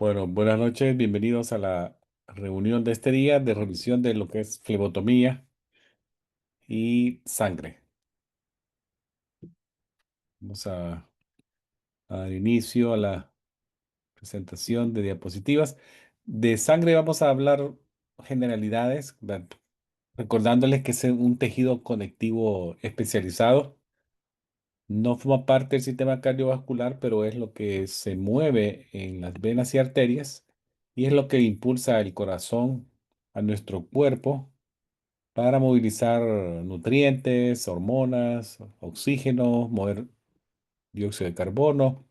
Bueno, buenas noches, bienvenidos a la reunión de este día de revisión de lo que es flebotomía y sangre. Vamos a dar inicio a la presentación de diapositivas. De sangre vamos a hablar generalidades, recordándoles que es un tejido conectivo especializado. No forma parte del sistema cardiovascular, pero es lo que se mueve en las venas y arterias y es lo que impulsa el corazón a nuestro cuerpo para movilizar nutrientes, hormonas, oxígeno, mover dióxido de carbono,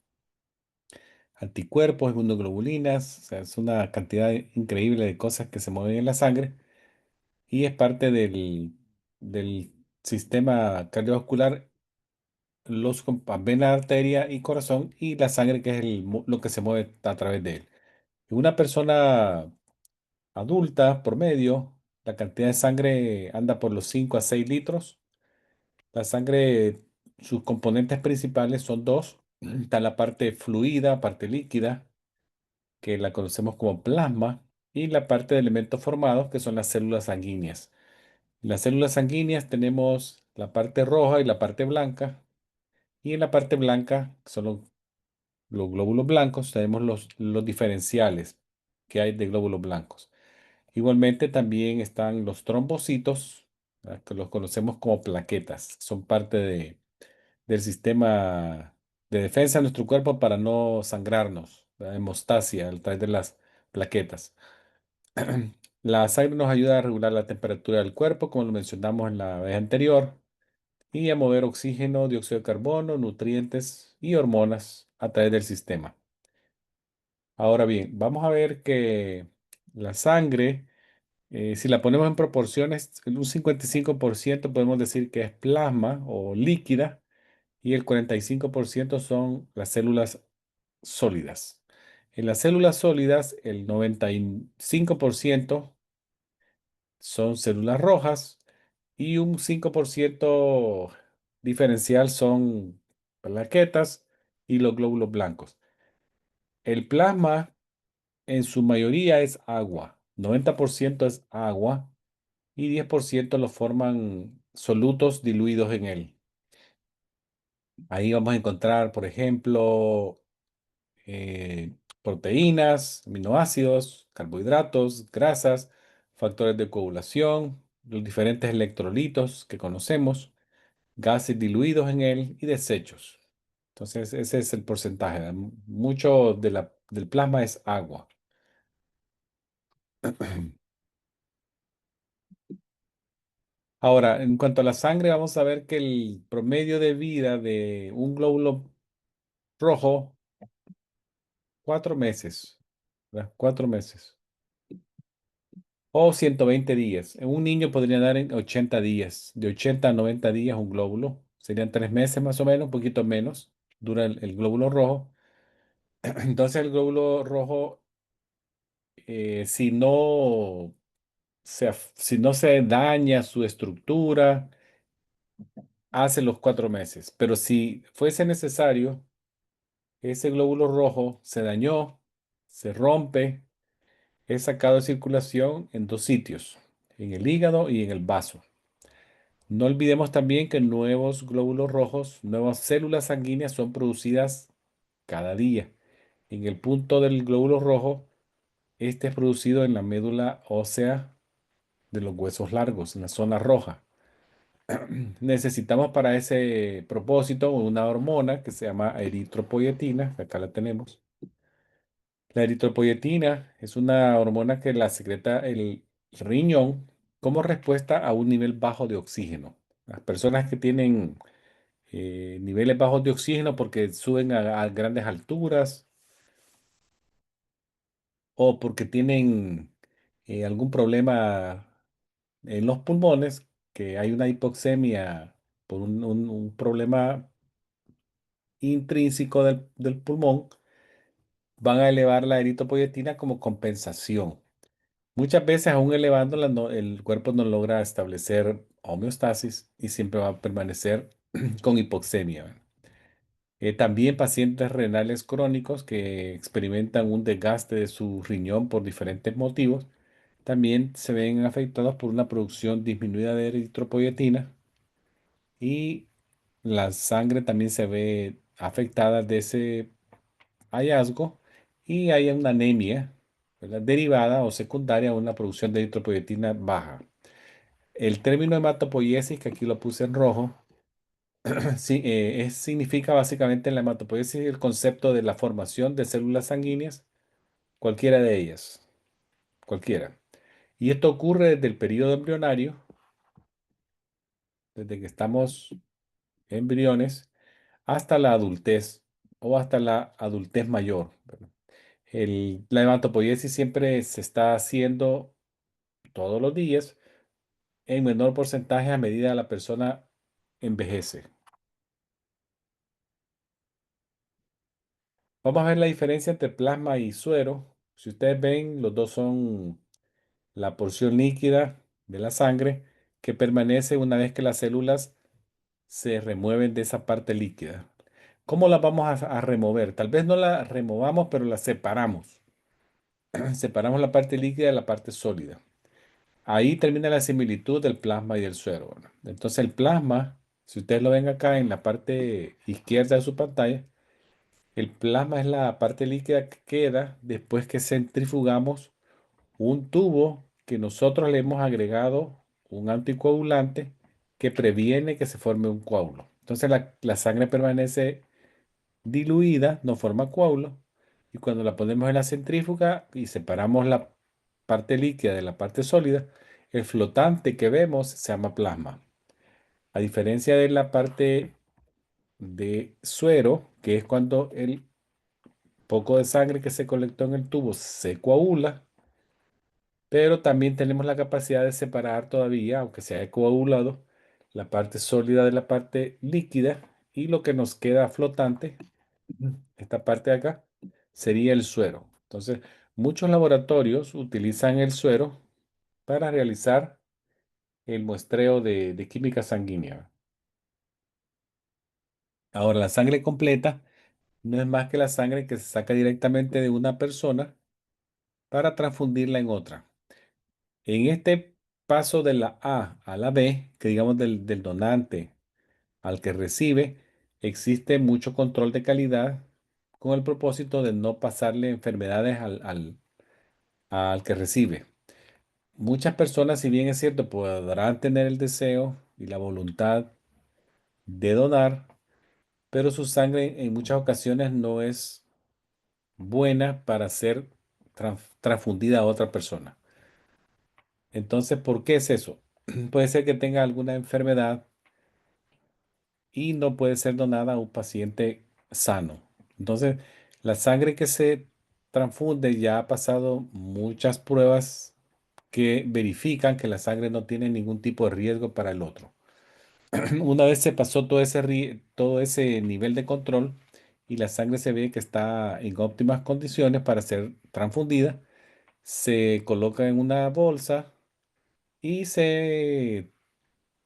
anticuerpos, inmunoglobulinas. O sea, es una cantidad increíble de cosas que se mueven en la sangre y es parte del sistema cardiovascular, vena, arteria y corazón, y la sangre, que es lo que se mueve a través de él. En una persona adulta promedio, la cantidad de sangre anda por los 5 a 6 litros. La sangre, sus componentes principales son dos. Está la parte fluida, parte líquida, que la conocemos como plasma, y la parte de elementos formados, que son las células sanguíneas. En las células sanguíneas tenemos la parte roja y la parte blanca, y en la parte blanca, que son los glóbulos blancos, tenemos los diferenciales que hay de glóbulos blancos. Igualmente también están los trombocitos, que los conocemos como plaquetas. Son parte del sistema de defensa de nuestro cuerpo para no sangrarnos, la hemostasia a través de las plaquetas. La sangre nos ayuda a regular la temperatura del cuerpo, como lo mencionamos en la vez anterior, y a mover oxígeno, dióxido de carbono, nutrientes y hormonas a través del sistema. Ahora bien, vamos a ver que la sangre, si la ponemos en proporciones, en un 55% podemos decir que es plasma o líquida, y el 45% son las células sólidas. En las células sólidas, el 95% son células rojas y un 5% diferencial son plaquetas y los glóbulos blancos. El plasma en su mayoría es agua, 90% es agua y 10% lo forman solutos diluidos en él. Ahí vamos a encontrar, por ejemplo, proteínas, aminoácidos, carbohidratos, grasas, factores de coagulación, los diferentes electrolitos que conocemos, gases diluidos en él y desechos. Entonces, ese es el porcentaje. Mucho del plasma es agua. Ahora, en cuanto a la sangre, vamos a ver que el promedio de vida de un glóbulo rojo, 4 meses, ¿verdad? 4 meses. O 120 días. En un niño podría dar en 80 días. De 80 a 90 días un glóbulo. Serían 3 meses más o menos, un poquito menos. Dura el glóbulo rojo. Entonces el glóbulo rojo, si no se daña su estructura, hace los 4 meses. Pero si fuese necesario, ese glóbulo rojo se dañó, se rompe, es sacado de circulación en dos sitios, en el hígado y en el vaso. No olvidemos también que nuevos glóbulos rojos, nuevas células sanguíneas son producidas cada día. En el punto del glóbulo rojo, este es producido en la médula ósea de los huesos largos, en la zona roja. Necesitamos para ese propósito una hormona que se llama eritropoyetina, que acá la tenemos. La eritropoyetina es una hormona que la secreta el riñón como respuesta a un nivel bajo de oxígeno. Las personas que tienen niveles bajos de oxígeno porque suben a grandes alturas o porque tienen algún problema en los pulmones, que hay una hipoxemia por un problema intrínseco del pulmón, van a elevar la eritropoyetina como compensación. Muchas veces, aún elevándola, el cuerpo no logra establecer homeostasis y siempre va a permanecer con hipoxemia. También pacientes renales crónicos que experimentan un desgaste de su riñón por diferentes motivos, también se ven afectados por una producción disminuida de eritropoyetina y la sangre también se ve afectada de ese hallazgo y hay una anemia, ¿verdad? Derivada o secundaria a una producción de eritropoyetina baja. El término hematopoiesis, que aquí lo puse en rojo, sí, significa básicamente en la hematopoiesis el concepto de la formación de células sanguíneas, cualquiera de ellas, cualquiera. Y esto ocurre desde el periodo embrionario, desde que estamos embriones, hasta la adultez o hasta la adultez mayor, ¿verdad? La hematopoiesis siempre se está haciendo todos los días en menor porcentaje a medida la persona envejece. Vamos a ver la diferencia entre plasma y suero. Si ustedes ven, los dos son la porción líquida de la sangre que permanece una vez que las células se remueven de esa parte líquida. ¿Cómo la vamos a remover? Tal vez no la removamos, pero la separamos. Separamos la parte líquida de la parte sólida. Ahí termina la similitud del plasma y del suero, ¿verdad? Entonces el plasma, si ustedes lo ven acá en la parte izquierda de su pantalla, el plasma es la parte líquida que queda después que centrifugamos un tubo que nosotros le hemos agregado un anticoagulante que previene que se forme un coágulo. Entonces la sangre permanece diluida, no forma coágulo, y cuando la ponemos en la centrífuga y separamos la parte líquida de la parte sólida, el flotante que vemos se llama plasma. A diferencia de la parte de suero, que es cuando el poco de sangre que se colectó en el tubo se coagula, pero también tenemos la capacidad de separar todavía, aunque se haya coagulado, la parte sólida de la parte líquida y lo que nos queda flotante, esta parte de acá, sería el suero. Entonces, muchos laboratorios utilizan el suero para realizar el muestreo de química sanguínea. Ahora, la sangre completa no es más que la sangre que se saca directamente de una persona para transfundirla en otra. En este paso de la A a la B, que digamos del donante al que recibe, existe mucho control de calidad con el propósito de no pasarle enfermedades al que recibe. Muchas personas, si bien es cierto, podrán tener el deseo y la voluntad de donar, pero su sangre en muchas ocasiones no es buena para ser transfundida a otra persona. Entonces, ¿por qué es eso? Puede ser que tenga alguna enfermedad y no puede ser donada a un paciente sano. Entonces, la sangre que se transfunde ya ha pasado muchas pruebas que verifican que la sangre no tiene ningún tipo de riesgo para el otro. Una vez se pasó todo ese nivel de control y la sangre se ve que está en óptimas condiciones para ser transfundida, se coloca en una bolsa y se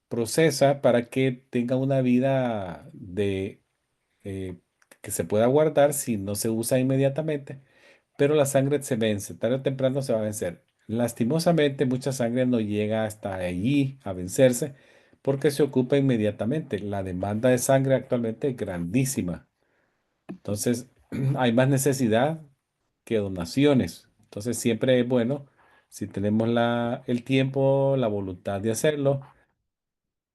procesa para que tenga una vida eh, que se pueda guardar si no se usa inmediatamente, pero la sangre se vence, tarde o temprano se va a vencer. Lastimosamente, mucha sangre no llega hasta allí a vencerse porque se ocupa inmediatamente. La demanda de sangre actualmente es grandísima. Entonces, hay más necesidad que donaciones. Entonces, siempre es bueno, si tenemos el tiempo, la voluntad de hacerlo,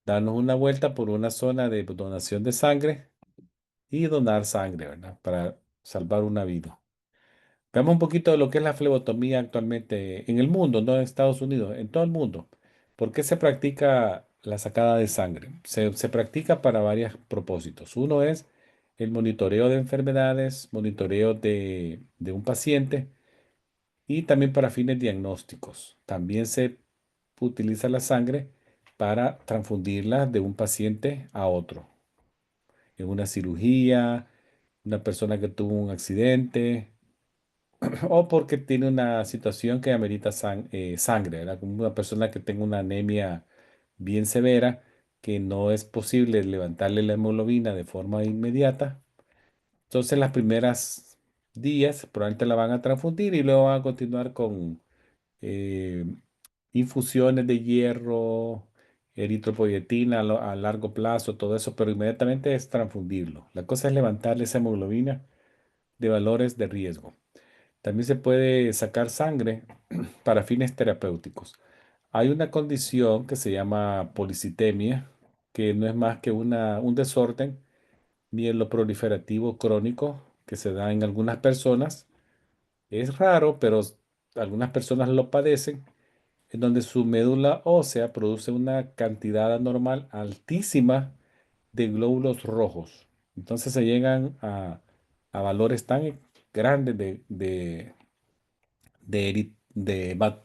darnos una vuelta por una zona de donación de sangre y donar sangre, ¿verdad? Para salvar una vida. Veamos un poquito de lo que es la flebotomía actualmente en el mundo, no en Estados Unidos, en todo el mundo. ¿Por qué se practica la sacada de sangre? Se practica para varios propósitos. Uno es el monitoreo de enfermedades, monitoreo de un paciente y también para fines diagnósticos. También se utiliza la sangre para transfundirla de un paciente a otro. En una cirugía, una persona que tuvo un accidente o porque tiene una situación que amerita sangre, ¿verdad? Como una persona que tenga una anemia bien severa, que no es posible levantarle la hemoglobina de forma inmediata. Entonces las primeras días probablemente la van a transfundir y luego van a continuar con eh, infusiones de hierro, eritropoyetina a largo plazo, todo eso, pero inmediatamente es transfundirlo. La cosa es levantarle esa hemoglobina de valores de riesgo. También se puede sacar sangre para fines terapéuticos. Hay una condición que se llama policitemia, que no es más que un desorden mieloproliferativo crónico que se da en algunas personas. Es raro, pero algunas personas lo padecen, en donde su médula ósea produce una cantidad anormal altísima de glóbulos rojos. Entonces se llegan a valores tan grandes de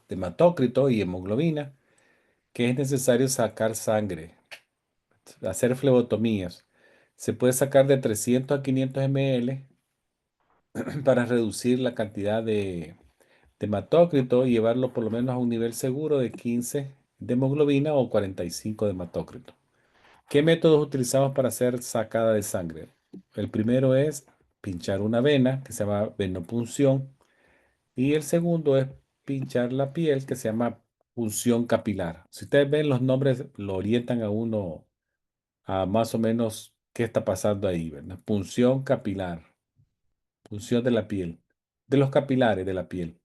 hematócrito y hemoglobina que es necesario sacar sangre, hacer flebotomías. Se puede sacar de 300 a 500 ml para reducir la cantidad de hematócrito y llevarlo por lo menos a un nivel seguro de 15 de hemoglobina o 45 de hematócrito. ¿Qué métodos utilizamos para hacer sacada de sangre? El primero es pinchar una vena que se llama venopunción y el segundo es pinchar la piel que se llama punción capilar. Si ustedes ven los nombres, lo orientan a uno a más o menos qué está pasando ahí, ¿verdad? Punción capilar, punción de la piel, de los capilares de la piel.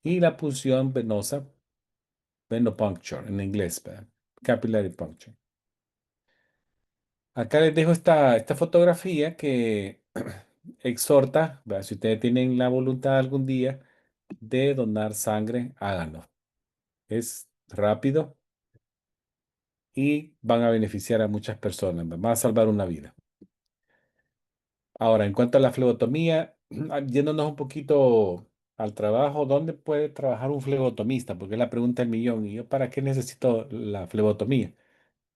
Y la punción venosa, venopuncture en inglés, ¿verdad? Capillary puncture. Acá les dejo esta fotografía que exhorta, ¿verdad? Si ustedes tienen la voluntad algún día de donar sangre, háganlo. Es rápido y van a beneficiar a muchas personas, van a salvar una vida. Ahora, en cuanto a la flebotomía, yéndonos un poquito al trabajo, ¿dónde puede trabajar un flebotomista? Porque es la pregunta del millón. ¿Y yo para qué necesito la flebotomía?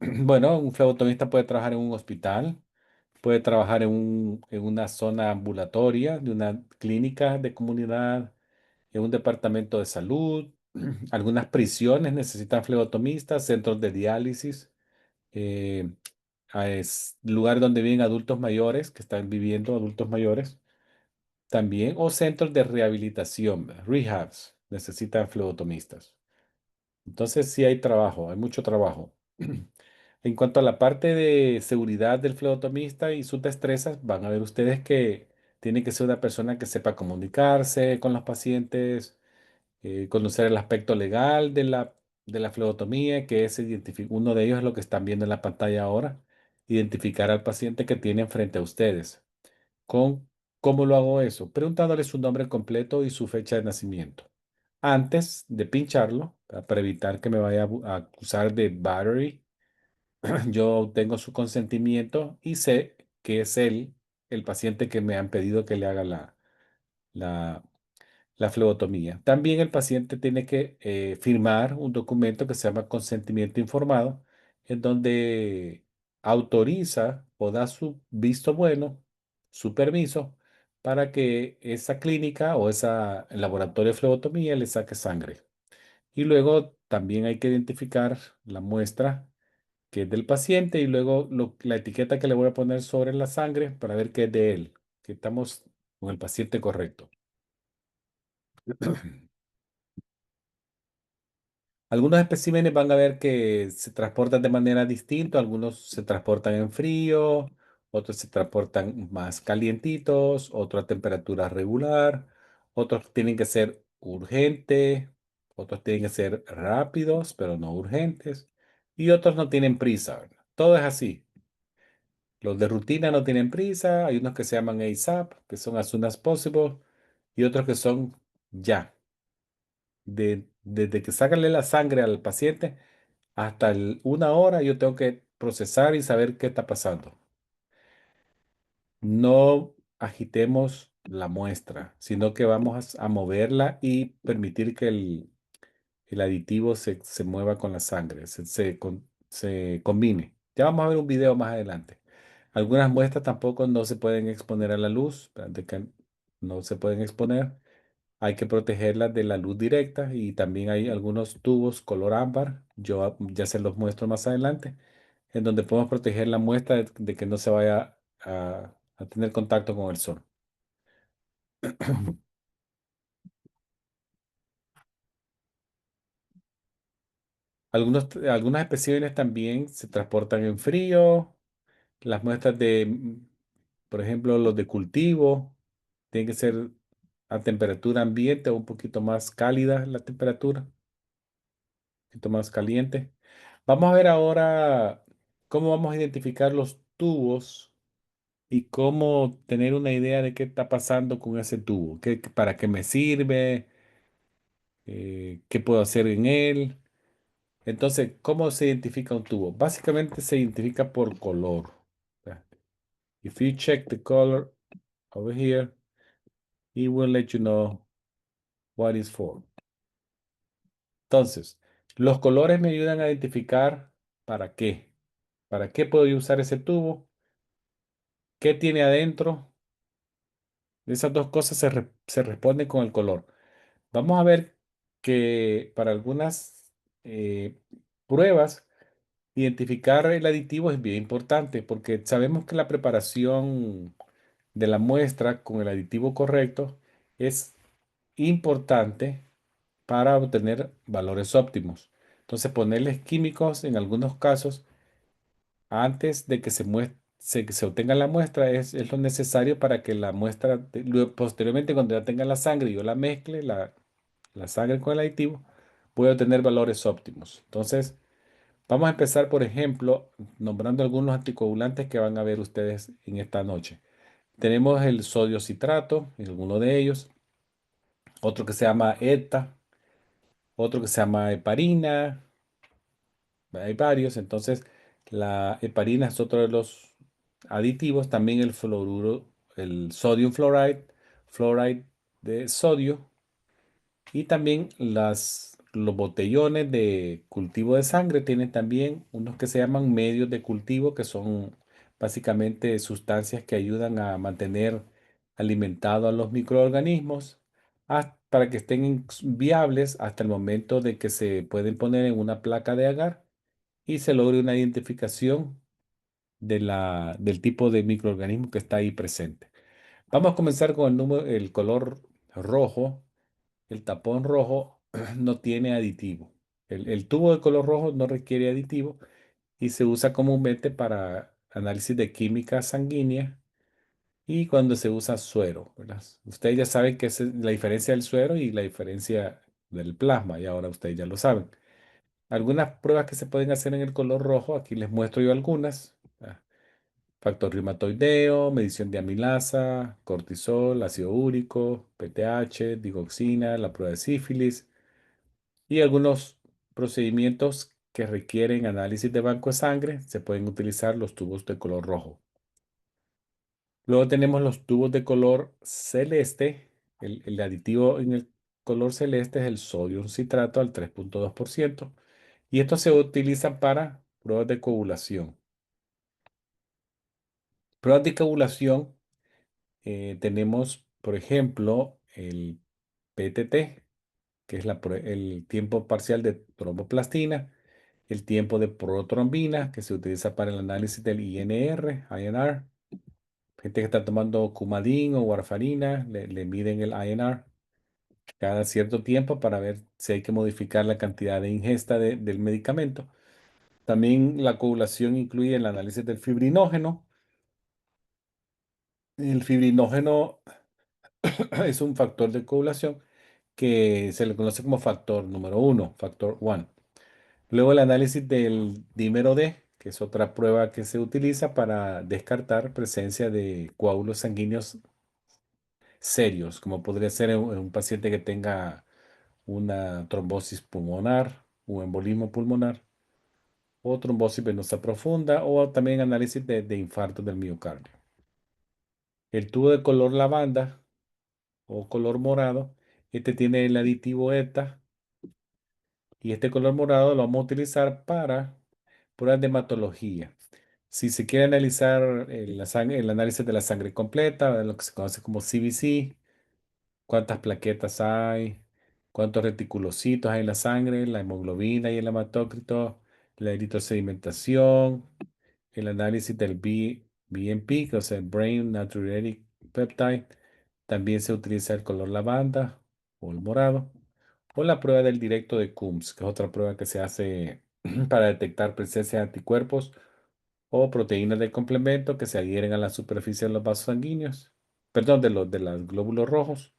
Bueno, un flebotomista puede trabajar en un hospital, puede trabajar en una zona ambulatoria de una clínica de comunidad, en un departamento de salud. Algunas prisiones necesitan flebotomistas, centros de diálisis, eh, es lugares donde viven adultos mayores, que están viviendo adultos mayores también, o centros de rehabilitación, ¿verdad? Rehabs, necesitan flebotomistas. Entonces sí hay trabajo, hay mucho trabajo. En cuanto a la parte de seguridad del flebotomista y sus destrezas, van a ver ustedes que tiene que ser una persona que sepa comunicarse con los pacientes, conocer el aspecto legal de la flebotomía, que es uno de ellos es lo que están viendo en la pantalla ahora, identificar al paciente que tienen frente a ustedes. ¿Con cómo lo hago eso? Preguntándole su nombre completo y su fecha de nacimiento. Antes de pincharlo, para evitar que me vaya a acusar de battery, yo tengo su consentimiento y sé que es él, el paciente que me han pedido que le haga la, la flebotomía. También el paciente tiene que firmar un documento que se llama consentimiento informado, en donde autoriza o da su visto bueno, su permiso, para que esa clínica o el laboratorio de flebotomía le saque sangre. Y luego también hay que identificar la muestra que es del paciente y luego la etiqueta que le voy a poner sobre la sangre para ver que es de él, que estamos con el paciente correcto. Algunos especímenes van a ver que se transportan de manera distinta, algunos se transportan en frío, otros se transportan más calientitos, otros a temperatura regular, otros tienen que ser urgentes, otros tienen que ser rápidos, pero no urgentes, y otros no tienen prisa, ¿verdad? Todo es así. Los de rutina no tienen prisa, hay unos que se llaman ASAP, que son as soon as possible, y otros que son ya. Desde que sácale la sangre al paciente hasta una hora, yo tengo que procesar y saber qué está pasando. No agitemos la muestra, sino que vamos a moverla y permitir que el aditivo se mueva con la sangre, se combine. Ya vamos a ver un video más adelante. Algunas muestras tampoco no se pueden exponer a la luz, de que no se pueden exponer. Hay que protegerlas de la luz directa y también hay algunos tubos color ámbar, yo ya se los muestro más adelante, en donde podemos proteger la muestra de que no se vaya a tener contacto con el sol. Algunos especímenes también se transportan en frío. Las muestras por ejemplo, los de cultivo, tienen que ser a temperatura ambiente o un poquito más cálida la temperatura, un poquito más caliente. Vamos a ver ahora cómo vamos a identificar los tubos y cómo tener una idea de qué está pasando con ese tubo, para qué me sirve, qué puedo hacer en él. Entonces, ¿cómo se identifica un tubo? Básicamente se identifica por color. ¿Ya? If you check the color over here, it will let you know what it's for. Entonces, los colores me ayudan a identificar para qué. ¿Para qué puedo yo usar ese tubo? ¿Qué tiene adentro? Esas dos cosas se responden con el color. Vamos a ver que para algunas pruebas, identificar el aditivo es bien importante porque sabemos que la preparación de la muestra con el aditivo correcto es importante para obtener valores óptimos. Entonces, ponerles químicos en algunos casos antes de que que se obtenga la muestra es lo necesario para que la muestra, posteriormente cuando ya tenga la sangre y yo la mezcle, la sangre con el aditivo, pueda obtener valores óptimos. Entonces, vamos a empezar, por ejemplo, nombrando algunos anticoagulantes que van a ver ustedes en esta noche. Tenemos el sodio citrato, en alguno de ellos, otro que se llama ETA, otro que se llama heparina, hay varios. Entonces, la heparina es otro de los aditivos, también el fluoruro, el sodium fluoride, fluoride de sodio, y también los botellones de cultivo de sangre tienen también unos que se llaman medios de cultivo, que son básicamente sustancias que ayudan a mantener alimentados a los microorganismos para que estén viables hasta el momento de que se pueden poner en una placa de agar y se logre una identificación del tipo de microorganismo que está ahí presente. Vamos a comenzar con el color rojo. El tapón rojo no tiene aditivo. El tubo de color rojo no requiere aditivo y se usa comúnmente para análisis de química sanguínea y cuando se usa suero, ¿verdad? Ustedes ya saben que es la diferencia del suero y la diferencia del plasma y ahora ustedes ya lo saben. Algunas pruebas que se pueden hacer en el color rojo, aquí les muestro yo algunas. Factor reumatoideo, medición de amilasa, cortisol, ácido úrico, PTH, digoxina, la prueba de sífilis y algunos procedimientos que requieren análisis de banco de sangre, se pueden utilizar los tubos de color rojo. Luego tenemos los tubos de color celeste. El aditivo en el color celeste es el sodio citrato al 3,2%. Y estos se utilizan para pruebas de coagulación. Pruebas de coagulación tenemos, por ejemplo, el PTT, que es el tiempo parcial de tromboplastina, el tiempo de protrombina, que se utiliza para el análisis del INR. Gente que está tomando Coumadin o warfarina, le miden el INR cada cierto tiempo para ver si hay que modificar la cantidad de ingesta del medicamento. También la coagulación incluye el análisis del fibrinógeno. El fibrinógeno es un factor de coagulación que se le conoce como factor número uno, factor 1. Luego el análisis del dímero D, que es otra prueba que se utiliza para descartar presencia de coágulos sanguíneos serios, como podría ser en un paciente que tenga una trombosis pulmonar, un embolismo pulmonar, o trombosis venosa profunda, o también análisis de infarto del miocardio. El tubo de color lavanda o color morado, este tiene el aditivo ETA, y este color morado lo vamos a utilizar para pruebas de hematología. Si se quiere analizar el análisis de la sangre completa, lo que se conoce como CBC, cuántas plaquetas hay, cuántos reticulocitos hay en la sangre, la hemoglobina y el hematócrito, la eritrosedimentación, el análisis del BNP, que es el Brain Natriuretic Peptide. También se utiliza el color lavanda o el morado. O la prueba del directo de Coombs, que es otra prueba que se hace para detectar presencia de anticuerpos o proteínas del complemento que se adhieren a la superficie de los vasos sanguíneos, perdón, de los glóbulos rojos.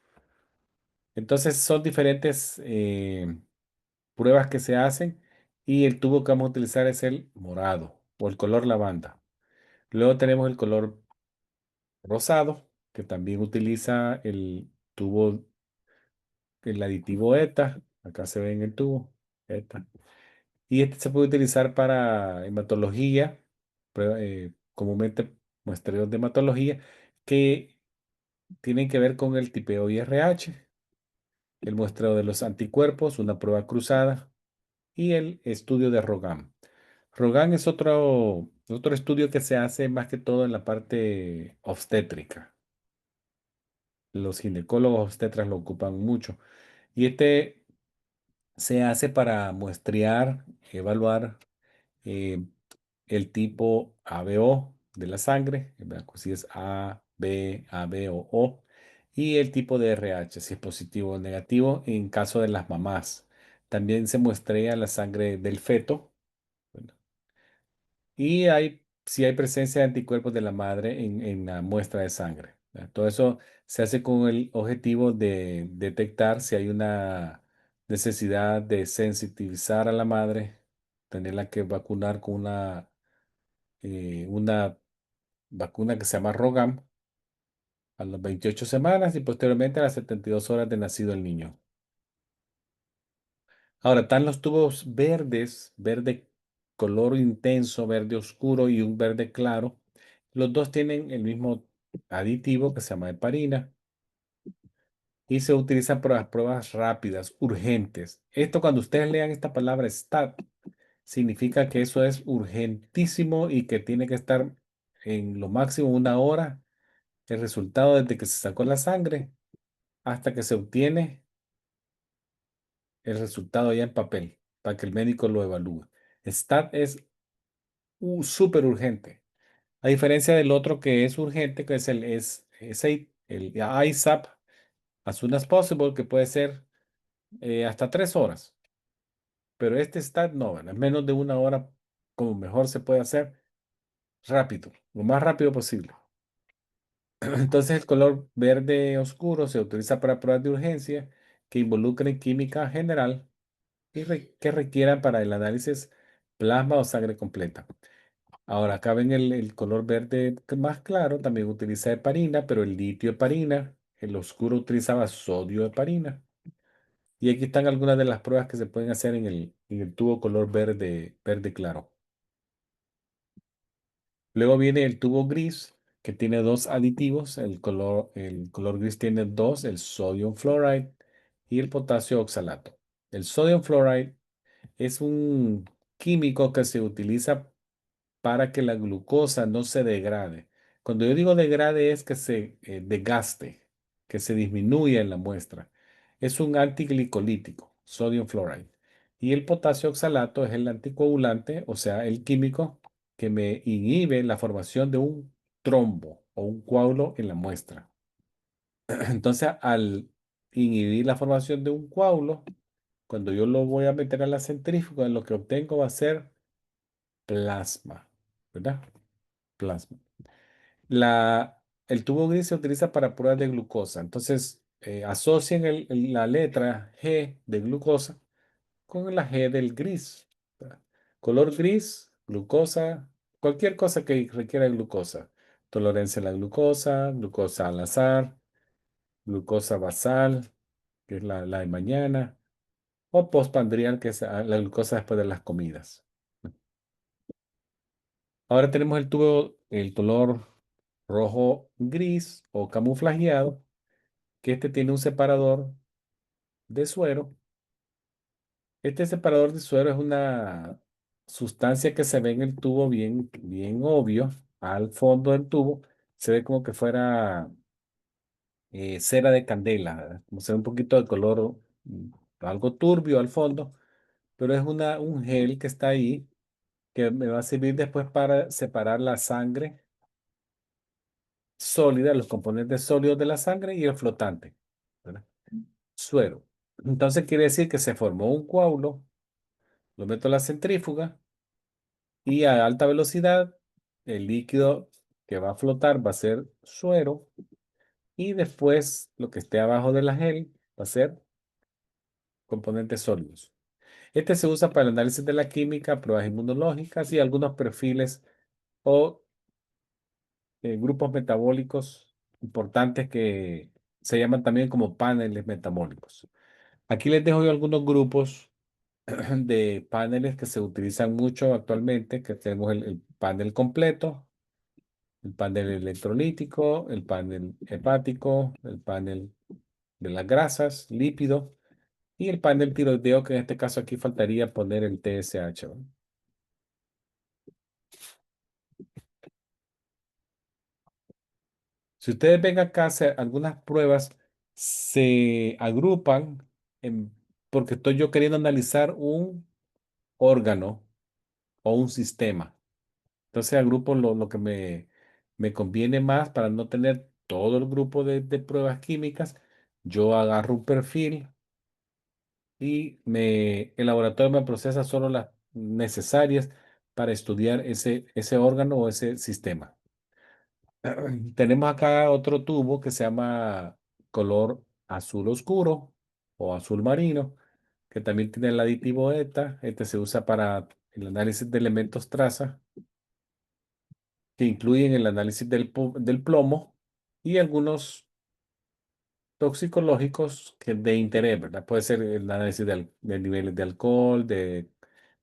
Entonces son diferentes pruebas que se hacen y el tubo que vamos a utilizar es el morado o el color lavanda. Luego tenemos el color rosado, que también utiliza el tubo, el aditivo ETA. Acá se ve en el tubo, ETA. Y este se puede utilizar para hematología, comúnmente muestreos de hematología, que tienen que ver con el tipeo IRH, el muestreo de los anticuerpos, una prueba cruzada y el estudio de ROGAM. ROGAM es otro estudio que se hace más que todo en la parte obstétrica. Los ginecólogos obstetras lo ocupan mucho. Y este se hace para muestrear, evaluar eh, el tipo ABO de la sangre, ¿verdad? Si es A, B, AB o O, y el tipo de RH, si es positivo o negativo en caso de las mamás. También se muestrea la sangre del feto, ¿verdad? Y si hay presencia de anticuerpos de la madre en la muestra de sangre, ¿verdad? Todo eso se hace con el objetivo de detectar si hay una necesidad de sensitivizar a la madre, tenerla que vacunar con una vacuna que se llama ROGAM a las 28 semanas y posteriormente a las 72 horas de nacido el niño. Ahora, están los tubos verdes, verde color intenso, verde oscuro y un verde claro. Los dos tienen el mismo aditivo que se llama heparina y se utilizan para las pruebas rápidas, urgentes. Esto cuando ustedes lean esta palabra STAT, significa que eso es urgentísimo y que tiene que estar en lo máximo una hora el resultado desde que se sacó la sangre hasta que se obtiene el resultado ya en papel para que el médico lo evalúe. STAT es súper urgente. A diferencia del otro que es urgente, que es el ISAP, as soon as possible, que puede ser hasta 3 horas. Pero este STAT no, ¿verdad? Menos de una hora, como mejor se puede hacer, rápido, lo más rápido posible. Entonces el color verde oscuro se utiliza para pruebas de urgencia que involucren química general y que requieran para el análisis plasma o sangre completa. Ahora, acá ven el color verde más claro, también utiliza heparina, pero el litio heparina, el oscuro utilizaba sodio heparina. Y aquí están algunas de las pruebas que se pueden hacer en el tubo color verde, verde claro. Luego viene el tubo gris, que tiene dos aditivos. El color gris tiene dos, el sodium fluoride y el potasio oxalato. El sodium fluoride es un químico que se utiliza para que la glucosa no se degrade. Cuando yo digo degrade es que se desgaste, que se disminuya en la muestra. Es un antiglicolítico, sodium fluoride. Y el potasio oxalato es el anticoagulante, o sea, el químico que me inhibe la formación de un trombo o un coágulo en la muestra. Entonces, al inhibir la formación de un coágulo, cuando yo lo voy a meter a la centrífuga, lo que obtengo va a ser plasma, ¿verdad? Plasma. El tubo gris se utiliza para pruebas de glucosa. Entonces, asocien la letra G de glucosa con la G del gris. ¿Verdad? Color gris, glucosa, cualquier cosa que requiera glucosa. Tolerancia a la glucosa, glucosa al azar, glucosa basal, que es la de mañana, o postprandial, que es la glucosa después de las comidas. Ahora tenemos el color rojo gris o camuflajeado, que este tiene un separador de suero. Este separador de suero es una sustancia que se ve en el tubo bien, bien obvio, al fondo del tubo. Se ve como que fuera cera de candela, ¿verdad? Como se ve un poquito de color algo turbio al fondo, pero es un gel que está ahí que me va a servir después para separar la sangre sólida, los componentes sólidos de la sangre y el flotante, ¿verdad? Suero. Entonces quiere decir que se formó un coágulo, lo meto a la centrífuga y a alta velocidad el líquido que va a flotar va a ser suero y después lo que esté abajo de la gel va a ser componentes sólidos. Este se usa para el análisis de la química, pruebas inmunológicas y algunos perfiles o grupos metabólicos importantes que se llaman también como paneles metabólicos. Aquí les dejo yo algunos grupos de paneles que se utilizan mucho actualmente, que tenemos el panel completo, el panel electrolítico, el panel hepático, el panel de las grasas, lípido y el panel tiroideo, que en este caso aquí faltaría poner el TSH, ¿no? Si ustedes ven acá, algunas pruebas se agrupan porque estoy yo queriendo analizar un órgano o un sistema. Entonces agrupo lo que me conviene más para no tener todo el grupo de pruebas químicas. Yo agarro un perfil y el laboratorio me procesa solo las necesarias para estudiar ese órgano o ese sistema. Tenemos acá otro tubo que se llama color azul oscuro o azul marino, que también tiene el aditivo ETA. Este se usa para el análisis de elementos traza, que incluyen el análisis del plomo y algunos toxicológicos de interés, ¿verdad? Puede ser el análisis de niveles de alcohol, de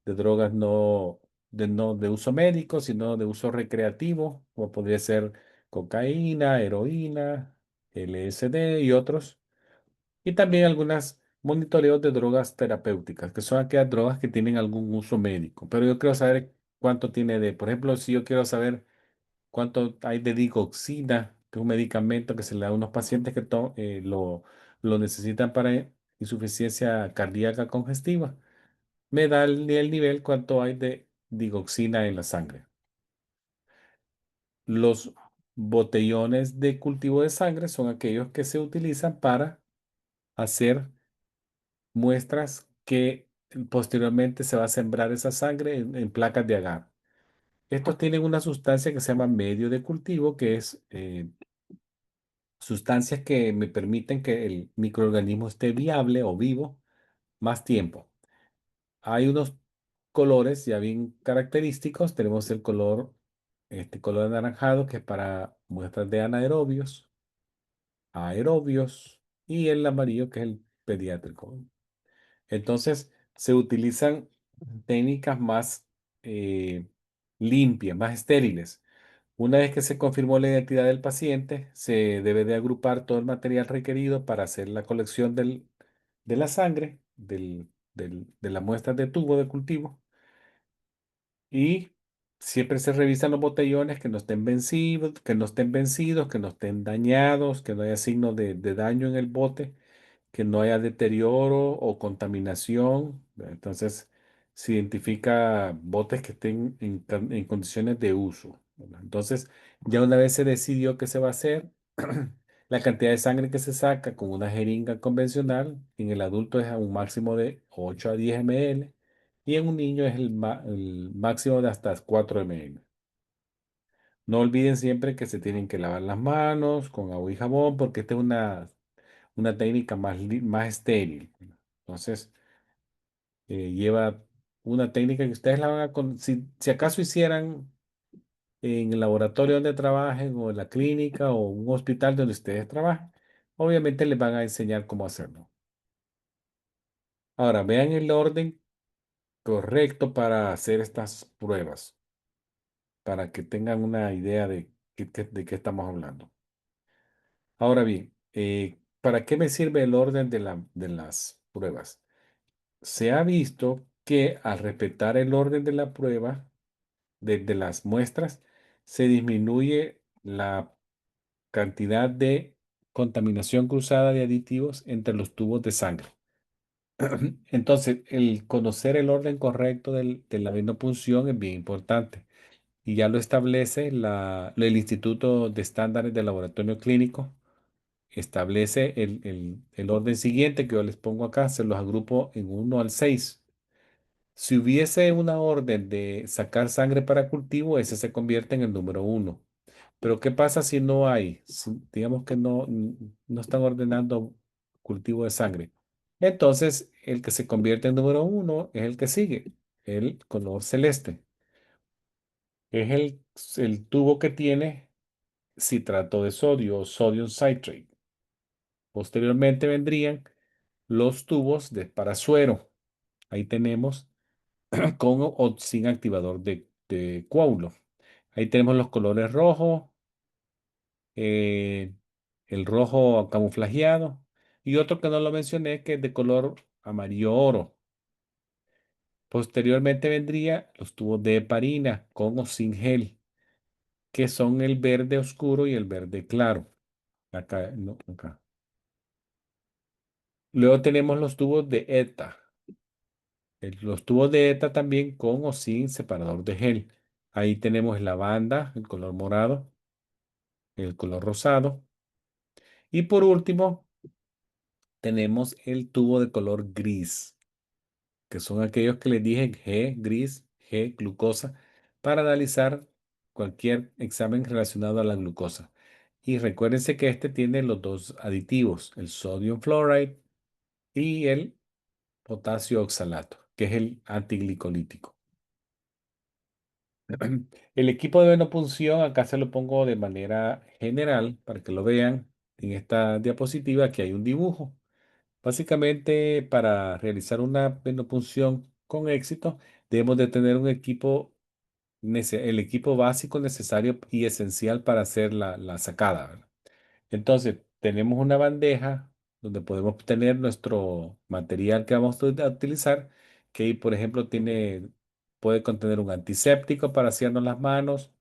drogas no de uso médico, sino de uso recreativo, como podría ser cocaína, heroína, LSD y otros. Y también algunas monitoreos de drogas terapéuticas, que son aquellas drogas que tienen algún uso médico. Pero yo quiero saber cuánto tiene por ejemplo, si yo quiero saber cuánto hay de digoxina, que es un medicamento que se le da a unos pacientes que lo necesitan para insuficiencia cardíaca congestiva. Me da el nivel cuánto hay de digoxina en la sangre. Los botellones de cultivo de sangre son aquellos que se utilizan para hacer muestras que posteriormente se va a sembrar esa sangre en placas de agar. Estos tienen una sustancia que se llama medio de cultivo, que es sustancias que me permiten que el microorganismo esté viable o vivo más tiempo. Hay unos colores ya bien característicos. Tenemos el color, este color anaranjado, que es para muestras de anaerobios, aerobios, y el amarillo, que es el pediátrico. Entonces, se utilizan técnicas más eh, limpias, más estériles. Una vez que se confirmó la identidad del paciente, se debe de agrupar todo el material requerido para hacer la colección de la sangre, de la muestra de tubo de cultivo. Y siempre se revisan los botellones que no estén vencidos, que no estén dañados, que no haya signo de daño en el bote, que no haya deterioro o contaminación. Entonces, se identifica botes que estén en condiciones de uso, ¿verdad? Entonces, ya una vez se decidió qué se va a hacer, la cantidad de sangre que se saca con una jeringa convencional en el adulto es a un máximo de 8 a 10 ml y en un niño es el máximo de hasta 4 ml. No olviden siempre que se tienen que lavar las manos con agua y jabón porque esta es una técnica más estéril. Entonces, lleva una técnica que ustedes la van si acaso hicieran en el laboratorio donde trabajen o en la clínica o un hospital donde ustedes trabajen, obviamente les van a enseñar cómo hacerlo. Ahora, vean el orden correcto para hacer estas pruebas, para que tengan una idea de qué estamos hablando. Ahora bien, ¿para qué me sirve el orden de las pruebas? Se ha visto que al respetar el orden de la prueba, de las muestras, se disminuye la cantidad de contaminación cruzada de aditivos entre los tubos de sangre. Entonces, el conocer el orden correcto de la venopunción es bien importante. y ya lo establece el Instituto de Estándares de Laboratorio Clínico. Establece el orden siguiente que yo les pongo acá, se los agrupo en uno al 6. Si hubiese una orden de sacar sangre para cultivo, ese se convierte en el número uno. Pero ¿qué pasa si no hay? Digamos que no están ordenando cultivo de sangre. Entonces, el que se convierte en número uno es el que sigue, el color celeste. Es el tubo que tiene citrato de sodio o sodium citrate. Posteriormente vendrían los tubos para suero. Ahí tenemos con o sin activador de coágulo. Ahí tenemos los colores rojo, eh, el rojo camuflajeado y otro que no lo mencioné que es de color amarillo oro. Posteriormente vendría los tubos de heparina con o sin gel, que son el verde oscuro y el verde claro. Acá, no, acá. Luego tenemos los tubos de ETA. Los tubos de ETA también con o sin separador de gel. Ahí tenemos la banda, el color morado, el color rosado. Y por último, tenemos el tubo de color gris, que son aquellos que les dije G, gris, G, glucosa, para analizar cualquier examen relacionado a la glucosa. Y recuérdense que este tiene los dos aditivos, el sodium fluoride y el potasio oxalato, que es el antiglicolítico. El equipo de venopunción, acá se lo pongo de manera general para que lo vean en esta diapositiva. Aquí hay un dibujo. Básicamente, para realizar una venopunción con éxito, debemos de tener un equipo, el equipo básico necesario y esencial para hacer la sacada, ¿verdad? Entonces, tenemos una bandeja donde podemos tener nuestro material que vamos a utilizar, que ahí, por ejemplo, puede contener un antiséptico para hacernos las manos,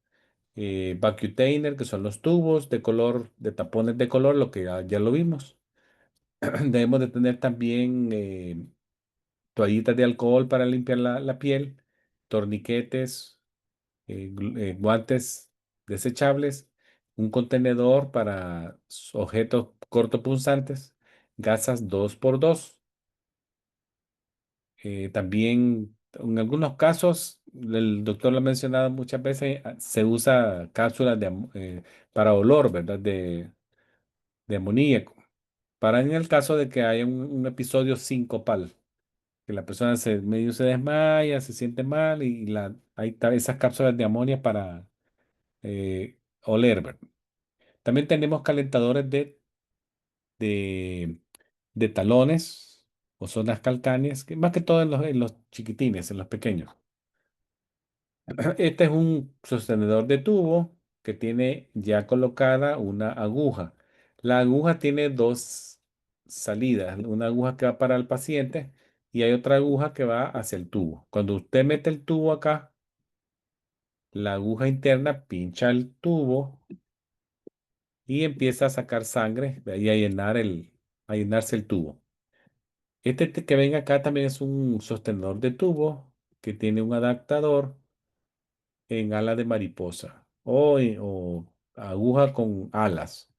vacutainer, que son los tubos de color, de tapones de color, lo que ya lo vimos. Debemos de tener también toallitas de alcohol para limpiar la piel, torniquetes, guantes desechables, un contenedor para objetos cortopunzantes, gasas 2x2. También en algunos casos, el doctor lo ha mencionado muchas veces, se usa cápsulas para olor, ¿verdad? De amoníaco. Para en el caso de que haya un episodio sincopal, que la persona medio se desmaya, se siente mal y hay esas cápsulas de amonio para oler, ¿verdad? También tenemos calentadores de, de talones o zonas calcáneas, que más que todo en los chiquitines, en los pequeños. Este es un sostenedor de tubo que tiene ya colocada una aguja. La aguja tiene dos salidas, una aguja que va para el paciente y hay otra aguja que va hacia el tubo. Cuando usted mete el tubo acá, la aguja interna pincha el tubo y empieza a sacar sangre de ahí a llenarse el tubo. Que ven acá también es un sostenedor de tubo que tiene un adaptador en ala de mariposa o aguja con alas.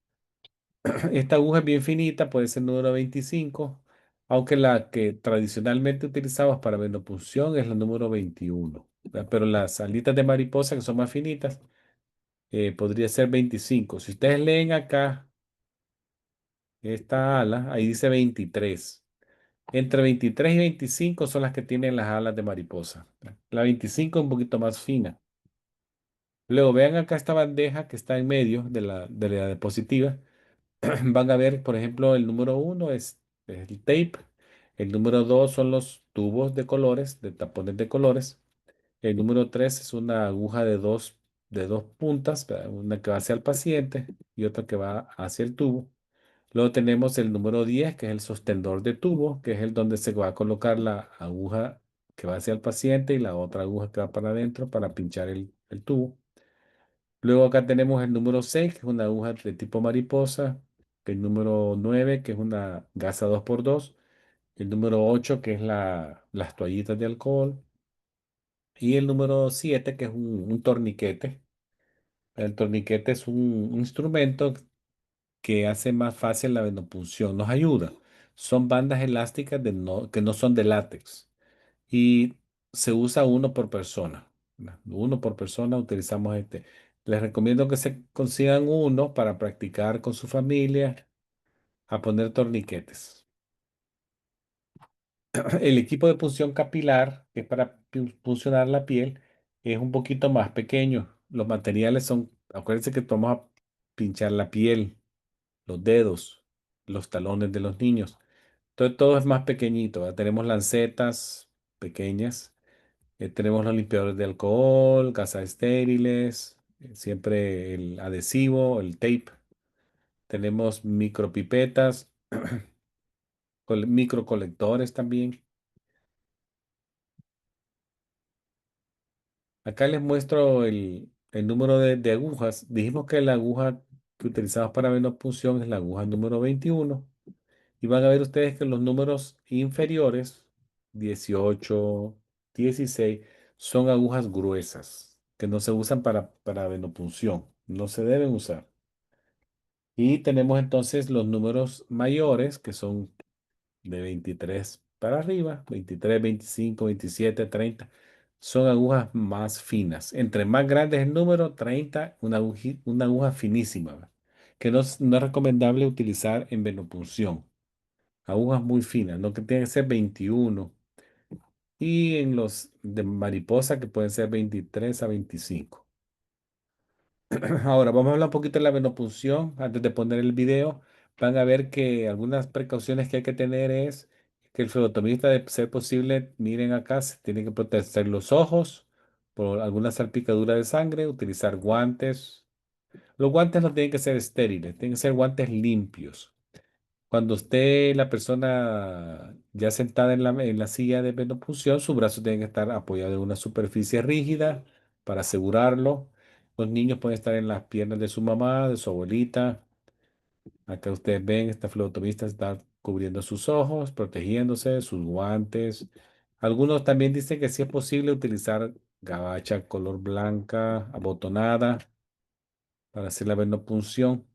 Esta aguja es bien finita, puede ser número 25, aunque la que tradicionalmente utilizamos para venopunción es la número 21, ¿verdad? Pero las alitas de mariposa, que son más finitas, podría ser 25. Si ustedes leen acá esta ala, ahí dice 23. Entre 23 y 25 son las que tienen las alas de mariposa. La 25 es un poquito más fina. Luego vean acá esta bandeja que está en medio de la diapositiva. Van a ver, por ejemplo, el número uno es el tape. El número 2 son los tubos de colores, de tapones de colores. El número 3 es una aguja de dos puntas, ¿verdad? Una que va hacia el paciente y otra que va hacia el tubo. Luego tenemos el número 10 que es el sostenedor de tubo, que es el donde se va a colocar la aguja que va hacia el paciente y la otra aguja que va para adentro para pinchar el tubo. Luego acá tenemos el número 6 que es una aguja de tipo mariposa. El número 9 que es una gasa 2x2. El número 8 que es las toallitas de alcohol. Y el número 7 que es un torniquete. El torniquete es un instrumento que hace más fácil la venopunción, nos ayuda. Son bandas elásticas que no son de látex y se usa uno por persona. ¿No? Uno por persona utilizamos este. Les recomiendo que se consigan uno para practicar con su familia a poner torniquetes. El equipo de punción capilar, que es para puncionar la piel, es un poquito más pequeño. Los materiales son, acuérdense que vamos a pinchar la piel, los dedos, los talones de los niños. Entonces todo es más pequeñito, ¿verdad? Tenemos lancetas pequeñas, tenemos los limpiadores de alcohol, gasas estériles, siempre el adhesivo, el tape. Tenemos micropipetas, microcolectores también. Acá les muestro el número de agujas. Dijimos que la aguja que utilizamos para venopunción es la aguja número 21. Y van a ver ustedes que los números inferiores, 18, 16, son agujas gruesas, que no se usan para venopunción. No se deben usar. Y tenemos entonces los números mayores, que son de 23 para arriba, 23, 25, 27, 30. Son agujas más finas. Entre más grande es el número, 30, una aguja finísima, ¿verdad? Que no es recomendable utilizar en venopunción. Agujas muy finas, no que tiene que ser 21. Y en los de mariposa que pueden ser 23 a 25. Ahora vamos a hablar un poquito de la venopunción. Antes de poner el video, van a ver que algunas precauciones que hay que tener es que el flebotomista, de ser posible, miren acá, se tiene que proteger los ojos por alguna salpicadura de sangre, utilizar guantes. Los guantes no tienen que ser estériles, tienen que ser guantes limpios. Cuando esté la persona ya sentada en la silla de venopunción, su brazo tiene que estar apoyado en una superficie rígida para asegurarlo. Los niños pueden estar en las piernas de su mamá, de su abuelita. Acá ustedes ven, esta flebotomista está cubriendo sus ojos, protegiéndose, sus guantes. Algunos también dicen que sí es posible utilizar gabacha color blanca, abotonada, para hacer la venopunción.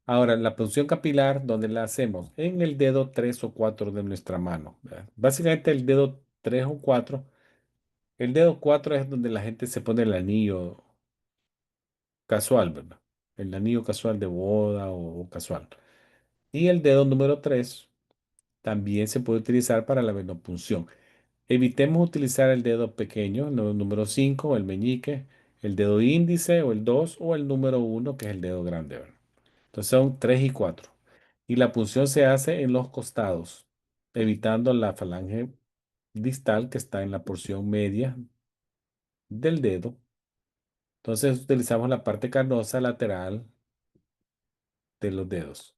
Ahora, la punción capilar, ¿dónde la hacemos? En el dedo 3 o 4 de nuestra mano. ¿Verdad? Básicamente el dedo 3 o 4. El dedo 4 es donde la gente se pone el anillo casual, ¿verdad? El anillo casual de boda o casual. Y el dedo número 3 también se puede utilizar para la venopunción. Evitemos utilizar el dedo pequeño, el número 5, el meñique, el dedo índice o el 2 o el número 1, que es el dedo grande, ¿verdad? Entonces son 3 y 4. Y la punción se hace en los costados, evitando la falange distal que está en la porción media del dedo. Entonces utilizamos la parte carnosa lateral de los dedos.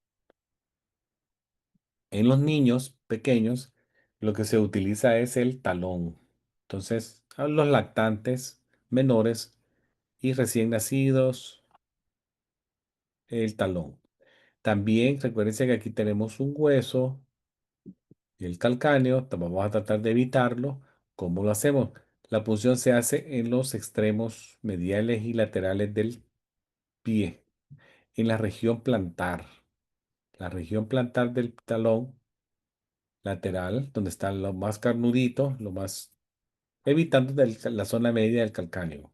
En los niños pequeños, lo que se utiliza es el talón. Entonces, a los lactantes menores y recién nacidos, el talón. También recuérdense que aquí tenemos un hueso y el calcáneo, vamos a tratar de evitarlo. ¿Cómo lo hacemos? La punción se hace en los extremos mediales y laterales del pie, en la región plantar. La región plantar del talón lateral, donde está lo más carnudito, evitando la zona media del calcáneo.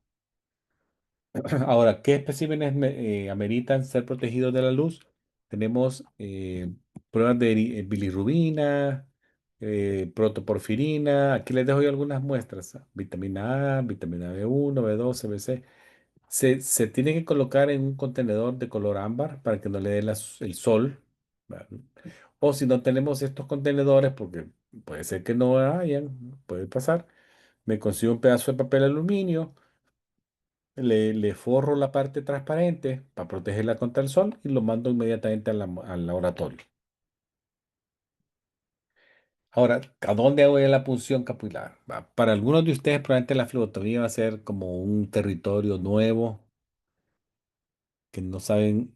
Ahora, ¿qué especímenes ameritan ser protegidos de la luz? Tenemos pruebas de bilirrubina, protoporfirina. Aquí les dejo yo algunas muestras. Vitamina A, vitamina B1, B12, BC. Se tiene que colocar en un contenedor de color ámbar para que no le dé el sol. ¿Verdad? O si no tenemos estos contenedores, porque puede ser que no hayan, puede pasar, me consigo un pedazo de papel aluminio, le forro la parte transparente para protegerla contra el sol y lo mando inmediatamente al laboratorio. Ahora, ¿a dónde voy a la punción capilar? Para algunos de ustedes, probablemente la flebotomía va a ser como un territorio nuevo que no saben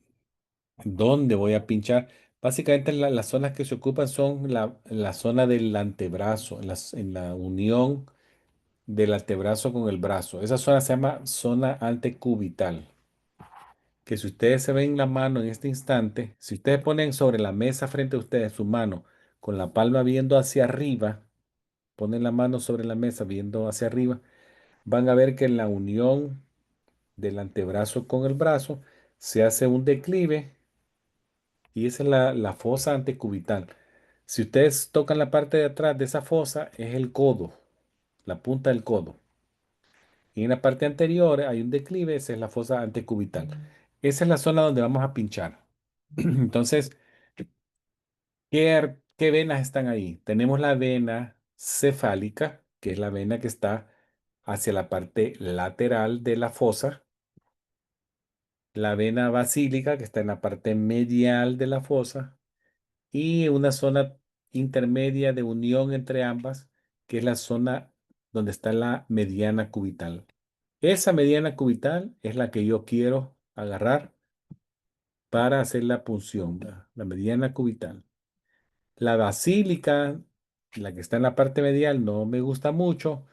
dónde voy a pinchar. Básicamente, las zonas que se ocupan son la zona del antebrazo, en la unión del antebrazo con el brazo. Esa zona se llama zona antecubital. Que si ustedes se ven la mano en este instante, si ustedes ponen sobre la mesa frente a ustedes su mano con la palma viendo hacia arriba, ponen la mano sobre la mesa viendo hacia arriba, van a ver que en la unión del antebrazo con el brazo se hace un declive y esa es la fosa antecubital. Si ustedes tocan la parte de atrás de esa fosa, es el codo, la punta del codo. Y en la parte anterior hay un declive, esa es la fosa antecubital. Esa es la zona donde vamos a pinchar. Entonces, ¿qué venas están ahí? Tenemos la vena cefálica, que es la vena que está hacia la parte lateral de la fosa. La vena basílica, que está en la parte medial de la fosa. Y una zona intermedia de unión entre ambas, que es la zona donde está la mediana cubital. Esa mediana cubital es la que yo quiero agarrar para hacer la punción, la mediana cubital. La basílica, la que está en la parte medial, no me gusta mucho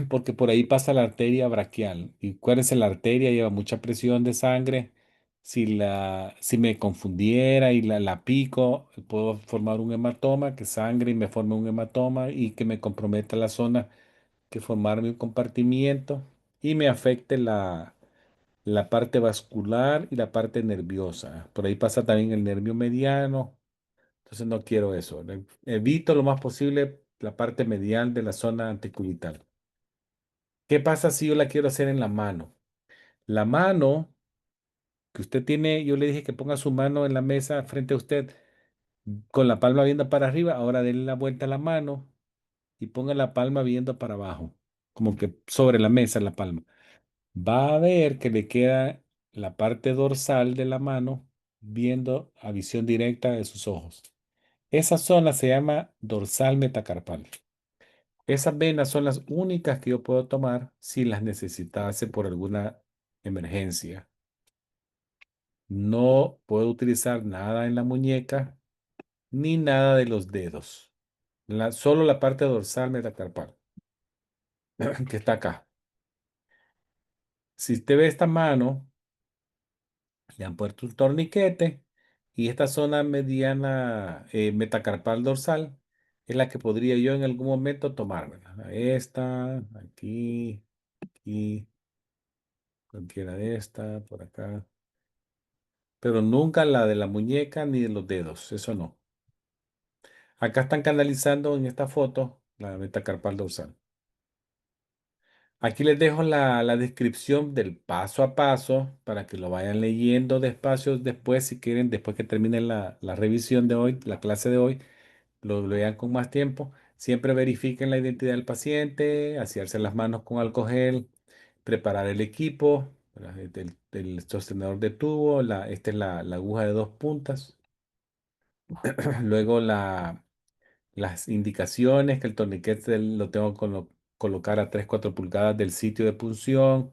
porque por ahí pasa la arteria braquial. Y acuérdense, la arteria lleva mucha presión de sangre. Si me confundiera y la pico, puedo formar un hematoma, que sangre y me forme un hematoma y que me comprometa la zona, que formarme un compartimiento y me afecte la parte vascular y la parte nerviosa. Por ahí pasa también el nervio mediano. Entonces no quiero eso. Evito lo más posible la parte medial de la zona antecubital. ¿Qué pasa si yo la quiero hacer en la mano? La mano que usted tiene, yo le dije que ponga su mano en la mesa frente a usted con la palma viendo para arriba. Ahora denle la vuelta a la mano y ponga la palma viendo para abajo, como que sobre la mesa la palma. Va a ver que le queda la parte dorsal de la mano viendo a visión directa de sus ojos. Esa zona se llama dorsal metacarpal. Esas venas son las únicas que yo puedo tomar si las necesitase por alguna emergencia. No puedo utilizar nada en la muñeca ni nada de los dedos. Solo la parte dorsal metacarpal, que está acá. Si usted ve esta mano, le han puesto un torniquete y esta zona mediana metacarpal dorsal es la que podría yo en algún momento tomar, ¿verdad? Esta, aquí, aquí, cualquiera de esta, por acá. Pero nunca la de la muñeca ni de los dedos, eso no. Acá están canalizando en esta foto la metacarpal dorsal. Aquí les dejo la descripción del paso a paso para que lo vayan leyendo despacio después, si quieren, después que terminen la revisión de hoy, la clase de hoy, lo lean con más tiempo. Siempre verifiquen la identidad del paciente, asearse las manos con alcohol gel, preparar el equipo, ¿verdad? El sostenedor de tubo, esta es la aguja de 2 puntas. Luego las indicaciones, que el torniquete lo tengo que colocar a 3 4 pulgadas del sitio de punción,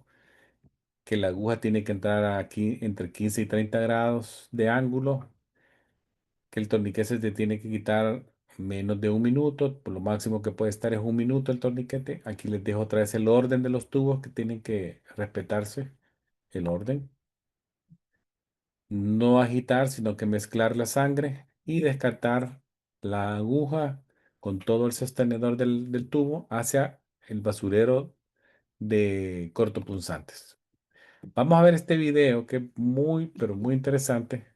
que la aguja tiene que entrar aquí entre 15 y 30 grados de ángulo, que el torniquete se te tiene que quitar menos de 1 minuto, por lo máximo que puede estar es 1 minuto el torniquete. Aquí les dejo otra vez el orden de los tubos que tienen que respetarse, el orden. No agitar, sino que mezclar la sangre y descartar la aguja con todo el sostenedor del tubo hacia el basurero de cortopunzantes. Vamos a ver este video que es muy, pero muy interesante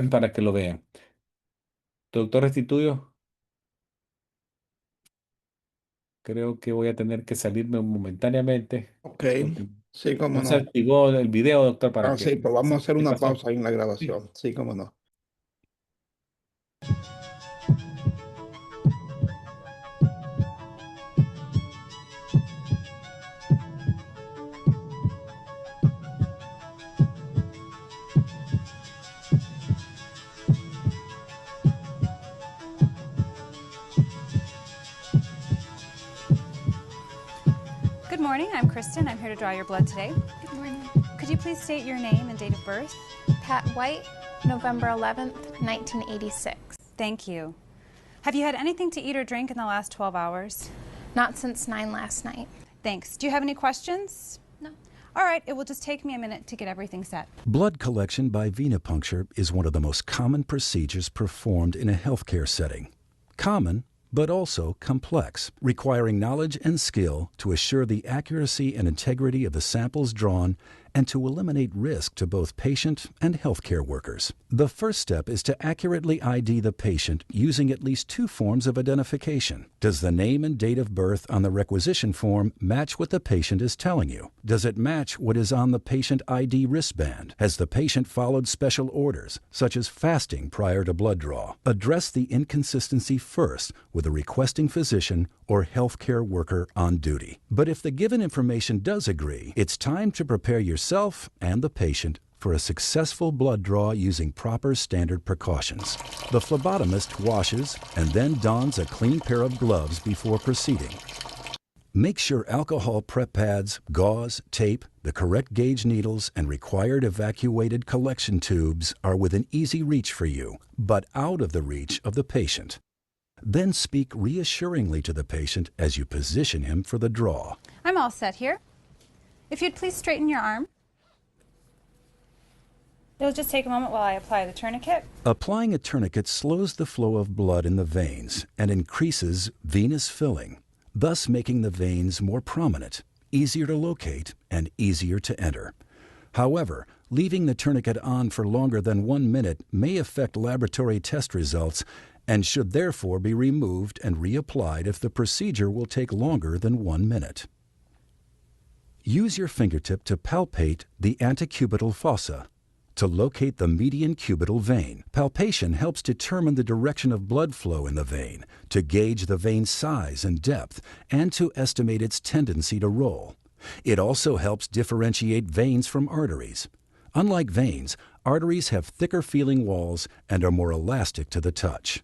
para que lo vean. Doctor Restituyo, creo que voy a tener que salirme momentáneamente Ok, porque sí, cómo no se no. activó el video, doctor, para Ah, que... sí, pues vamos a hacer ¿Qué una pasó? pausa ahí en la Sí. grabación. Sí, cómo no. Good morning, I'm Kristen. I'm here to draw your blood today. Good morning. Could you please state your name and date of birth? Pat White, November 11th, 1986. Thank you. Have you had anything to eat or drink in the last 12 hours? Not since 9 last night. Thanks. Do you have any questions? No. All right, it will just take me a minute to get everything set. Blood collection by venipuncture is one of the most common procedures performed in a healthcare setting. Common, but also complex, requiring knowledge and skill to assure the accuracy and integrity of the samples drawn and to eliminate risk to both patient and healthcare workers. The first step is to accurately ID the patient using at least 2 forms of identification. Does the name and date of birth on the requisition form match what the patient is telling you? Does it match what is on the patient ID wristband? Has the patient followed special orders, such as fasting prior to blood draw? Address the inconsistency first with a requesting physician or healthcare worker on duty. But if the given information does agree, it's time to prepare yourself and the patient for a successful blood draw using proper standard precautions. The phlebotomist washes and then dons a clean pair of gloves before proceeding. Make sure alcohol prep pads, gauze, tape, the correct gauge needles, and required evacuated collection tubes are within easy reach for you, but out of the reach of the patient. Then speak reassuringly to the patient as you position him for the draw. I'm all set here. If you'd please straighten your arm. It'll just take a moment while I apply the tourniquet. Applying a tourniquet slows the flow of blood in the veins and increases venous filling, thus making the veins more prominent, easier to locate, and easier to enter. However, leaving the tourniquet on for longer than 1 minute may affect laboratory test results and should therefore be removed and reapplied if the procedure will take longer than 1 minute. Use your fingertip to palpate the antecubital fossa to locate the median cubital vein. Palpation helps determine the direction of blood flow in the vein, to gauge the vein size and depth, and to estimate its tendency to roll. It also helps differentiate veins from arteries. Unlike veins, arteries have thicker feeling walls and are more elastic to the touch.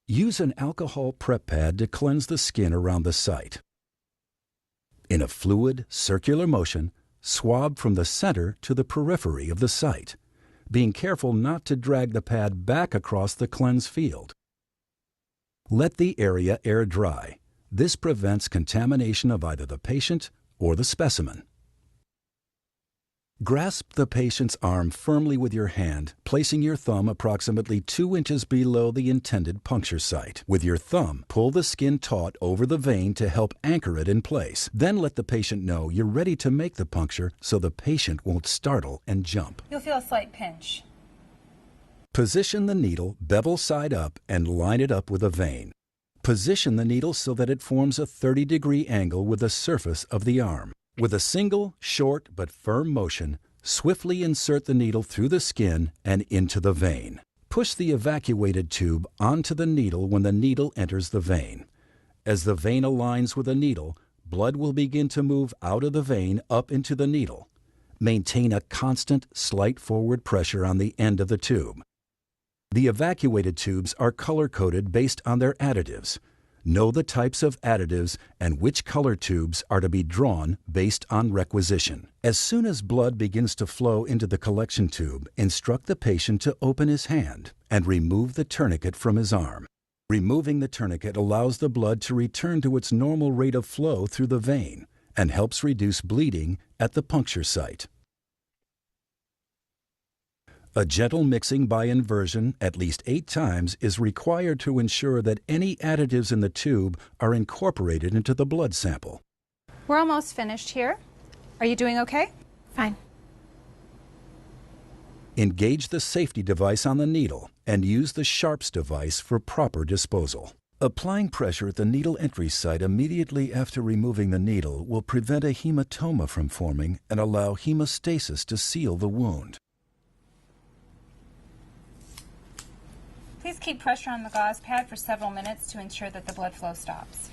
Use an alcohol prep pad to cleanse the skin around the site. In a fluid, circular motion, swab from the center to the periphery of the site, being careful not to drag the pad back across the cleansed field. Let the area air dry. This prevents contamination of either the patient or the specimen. Grasp the patient's arm firmly with your hand, placing your thumb approximately 2 inches below the intended puncture site. With your thumb, pull the skin taut over the vein to help anchor it in place. Then let the patient know you're ready to make the puncture so the patient won't startle and jump. You'll feel a slight pinch. Position the needle bevel side up and line it up with a vein. Position the needle so that it forms a 30-degree angle with the surface of the arm. With a single, short but firm motion, swiftly insert the needle through the skin and into the vein. Push the evacuated tube onto the needle when the needle enters the vein. As the vein aligns with the needle, blood will begin to move out of the vein up into the needle. Maintain a constant, slight forward pressure on the end of the tube. The evacuated tubes are color-coded based on their additives. Know the types of additives and which color tubes are to be drawn based on requisition. As soon as blood begins to flow into the collection tube, instruct the patient to open his hand and remove the tourniquet from his arm. Removing the tourniquet allows the blood to return to its normal rate of flow through the vein and helps reduce bleeding at the puncture site. A gentle mixing by inversion at least 8 times is required to ensure that any additives in the tube are incorporated into the blood sample. We're almost finished here. Are you doing okay? Fine. Engage the safety device on the needle and use the Sharps device for proper disposal. Applying pressure at the needle entry site immediately after removing the needle will prevent a hematoma from forming and allow hemostasis to seal the wound. Please keep pressure on the gauze pad for several minutes to ensure that the blood flow stops.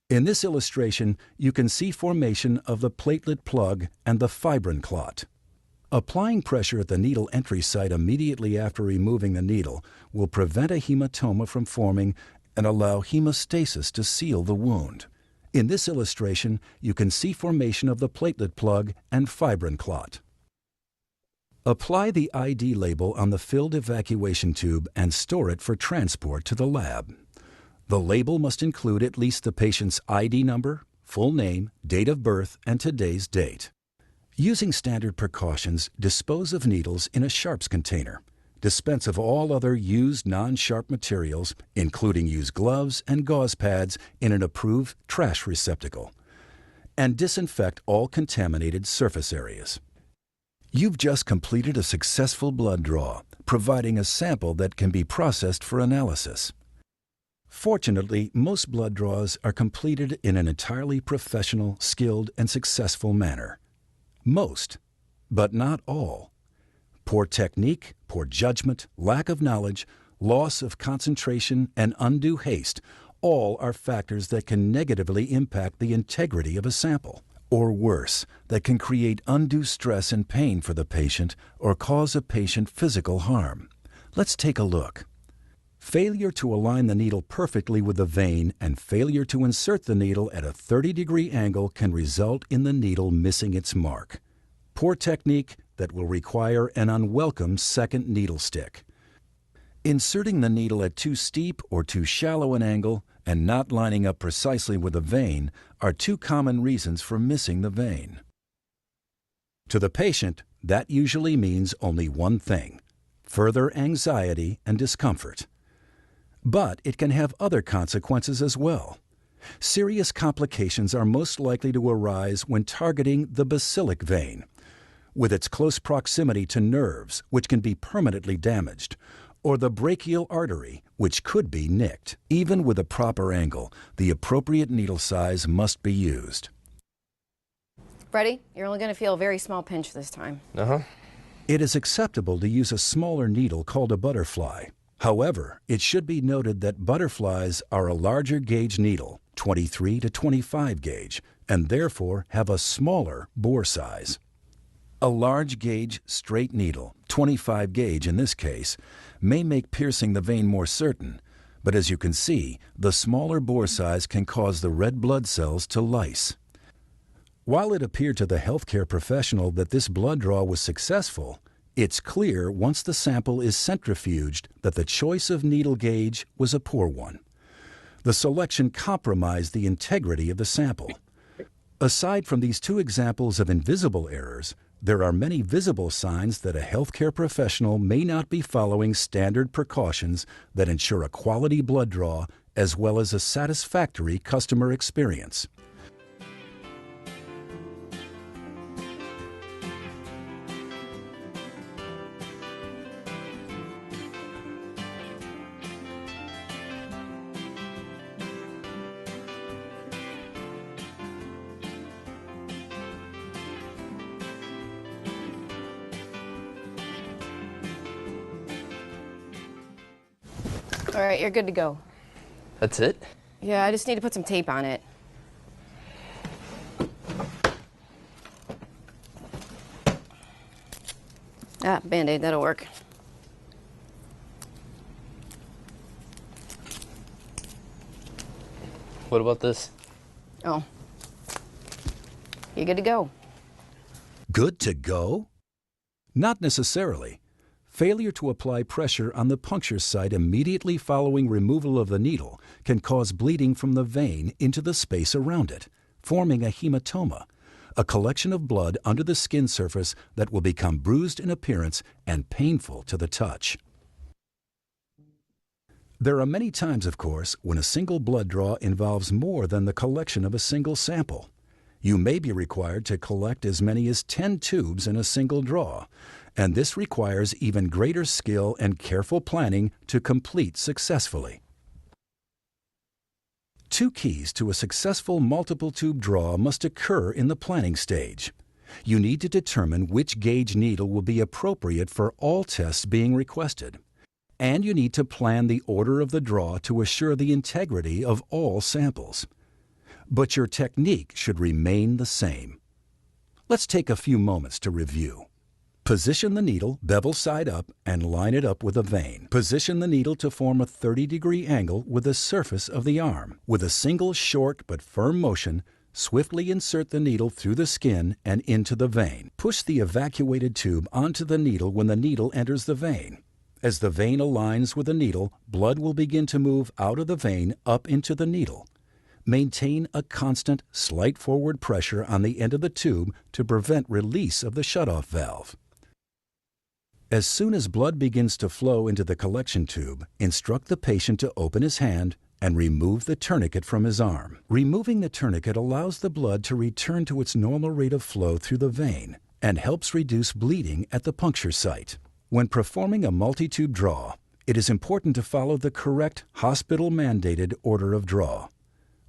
In this illustration, you can see formation of the platelet plug and the fibrin clot. Applying pressure at the needle entry site immediately after removing the needle will prevent a hematoma from forming and allow hemostasis to seal the wound. In this illustration, you can see formation of the platelet plug and fibrin clot. Apply the ID label on the filled evacuation tube and store it for transport to the lab. The label must include at least the patient's ID number, full name, date of birth, and today's date. Using standard precautions, dispose of needles in a sharps container. Dispense of all other used non-sharp materials, including used gloves and gauze pads, in an approved trash receptacle. And disinfect all contaminated surface areas. You've just completed a successful blood draw, providing a sample that can be processed for analysis. Fortunately, most blood draws are completed in an entirely professional, skilled, and successful manner. Most, but not all. Poor technique, poor judgment, lack of knowledge, loss of concentration, and undue haste all are factors that can negatively impact the integrity of a sample. Or worse, that can create undue stress and pain for the patient or cause a patient physical harm. Let's take a look. Failure to align the needle perfectly with the vein and failure to insert the needle at a 30-degree angle can result in the needle missing its mark. Poor technique that will require an unwelcome second needle stick. Inserting the needle at too steep or too shallow an angle and not lining up precisely with the vein are two common reasons for missing the vein. To the patient, that usually means only one thing: further anxiety and discomfort. But it can have other consequences as well. Serious complications are most likely to arise when targeting the basilic vein, with its close proximity to nerves, which can be permanently damaged, or the brachial artery, which could be nicked. Even with a proper angle, the appropriate needle size must be used. Freddie, you're only going to feel a very small pinch this time. It is acceptable to use a smaller needle called a butterfly. However, it should be noted that butterflies are a larger gauge needle, 23 to 25 gauge, and therefore have a smaller bore size. A large gauge straight needle, 25 gauge in this case, may make piercing the vein more certain, but as you can see, the smaller bore size can cause the red blood cells to lyse. While it appeared to the healthcare professional that this blood draw was successful, it's clear once the sample is centrifuged that the choice of needle gauge was a poor one. The selection compromised the integrity of the sample. Aside from these two examples of invisible errors, there are many visible signs that a healthcare professional may not be following standard precautions that ensure a quality blood draw as well as a satisfactory customer experience. All right, you're good to go. That's it? Yeah, I just need to put some tape on it. Ah, Band-Aid, that'll work. What about this? Oh. You're good to go. Good to go? Not necessarily. Failure to apply pressure on the puncture site immediately following removal of the needle can cause bleeding from the vein into the space around it, forming a hematoma, a collection of blood under the skin surface that will become bruised in appearance and painful to the touch. There are many times, of course, when a single blood draw involves more than the collection of a single sample. You may be required to collect as many as 10 tubes in a single draw, and this requires even greater skill and careful planning to complete successfully. Two keys to a successful multiple tube draw must occur in the planning stage. You need to determine which gauge needle will be appropriate for all tests being requested, and you need to plan the order of the draw to assure the integrity of all samples. But your technique should remain the same. Let's take a few moments to review. Position the needle bevel side up and line it up with a vein. Position the needle to form a 30-degree angle with the surface of the arm. With a single short but firm motion, swiftly insert the needle through the skin and into the vein. Push the evacuated tube onto the needle when the needle enters the vein. As the vein aligns with the needle, blood will begin to move out of the vein up into the needle. Maintain a constant, slight forward pressure on the end of the tube to prevent release of the shutoff valve. As soon as blood begins to flow into the collection tube, instruct the patient to open his hand and remove the tourniquet from his arm. Removing the tourniquet allows the blood to return to its normal rate of flow through the vein and helps reduce bleeding at the puncture site. When performing a multi-tube draw, it is important to follow the correct hospital-mandated order of draw.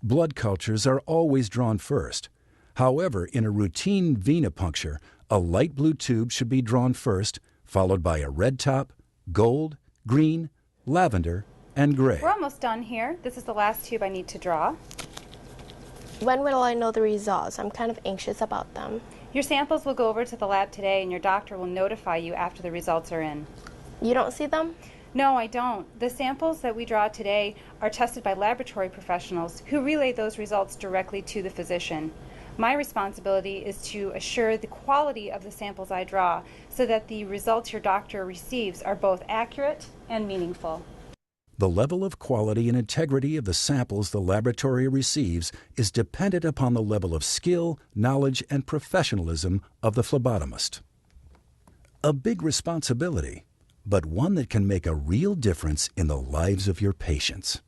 Blood cultures are always drawn first. However, in a routine venipuncture, a light blue tube should be drawn first, followed by a red top, gold, green, lavender, and gray. We're almost done here. This is the last tube I need to draw. When will I know the results? I'm kind of anxious about them. Your samples will go over to the lab today, and your doctor will notify you after the results are in. You don't see them? No, I don't. The samples that we draw today are tested by laboratory professionals who relay those results directly to the physician. My responsibility is to assure the quality of the samples I draw so that the results your doctor receives are both accurate and meaningful. The level of quality and integrity of the samples the laboratory receives is dependent upon the level of skill, knowledge, and professionalism of the phlebotomist. A big responsibility, but one that can make a real difference in the lives of your patients.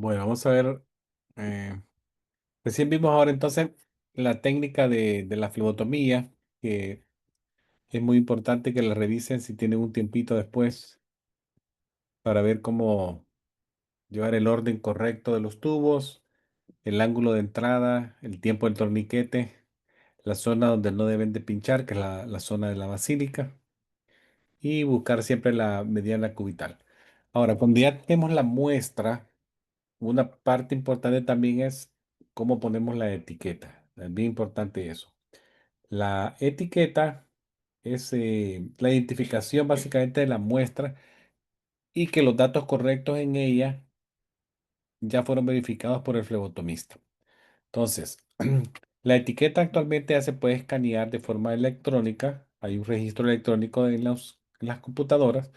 Bueno, vamos a ver. Recién vimos ahora entonces la técnica de la flebotomía, que es muy importante que la revisen si tienen un tiempito después para ver cómo llevar el orden correcto de los tubos, el ángulo de entrada, el tiempo del torniquete, la zona donde no deben de pinchar, que es la zona de la basílica, y buscar siempre la mediana cubital. Ahora, cuando ya tenemos la muestra, una parte importante también es cómo ponemos la etiqueta. Es bien importante eso. La etiqueta es la identificación básicamente de la muestra y que los datos correctos en ella ya fueron verificados por el flebotomista. Entonces, la etiqueta actualmente ya se puede escanear de forma electrónica. Hay un registro electrónico en las computadoras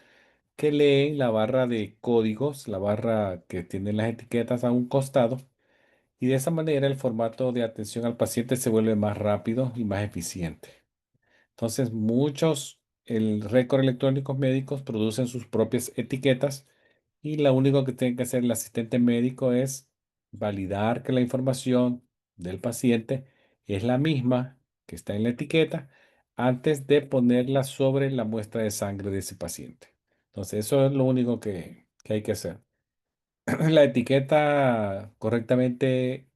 que leen la barra de códigos, la barra que tienen las etiquetas a un costado, y de esa manera el formato de atención al paciente se vuelve más rápido y más eficiente. Entonces, muchos récord electrónicos médicos producen sus propias etiquetas y lo único que tiene que hacer el asistente médico es validar que la información del paciente es la misma que está en la etiqueta antes de ponerla sobre la muestra de sangre de ese paciente. Entonces, eso es lo único que hay que hacer. La etiqueta correctamente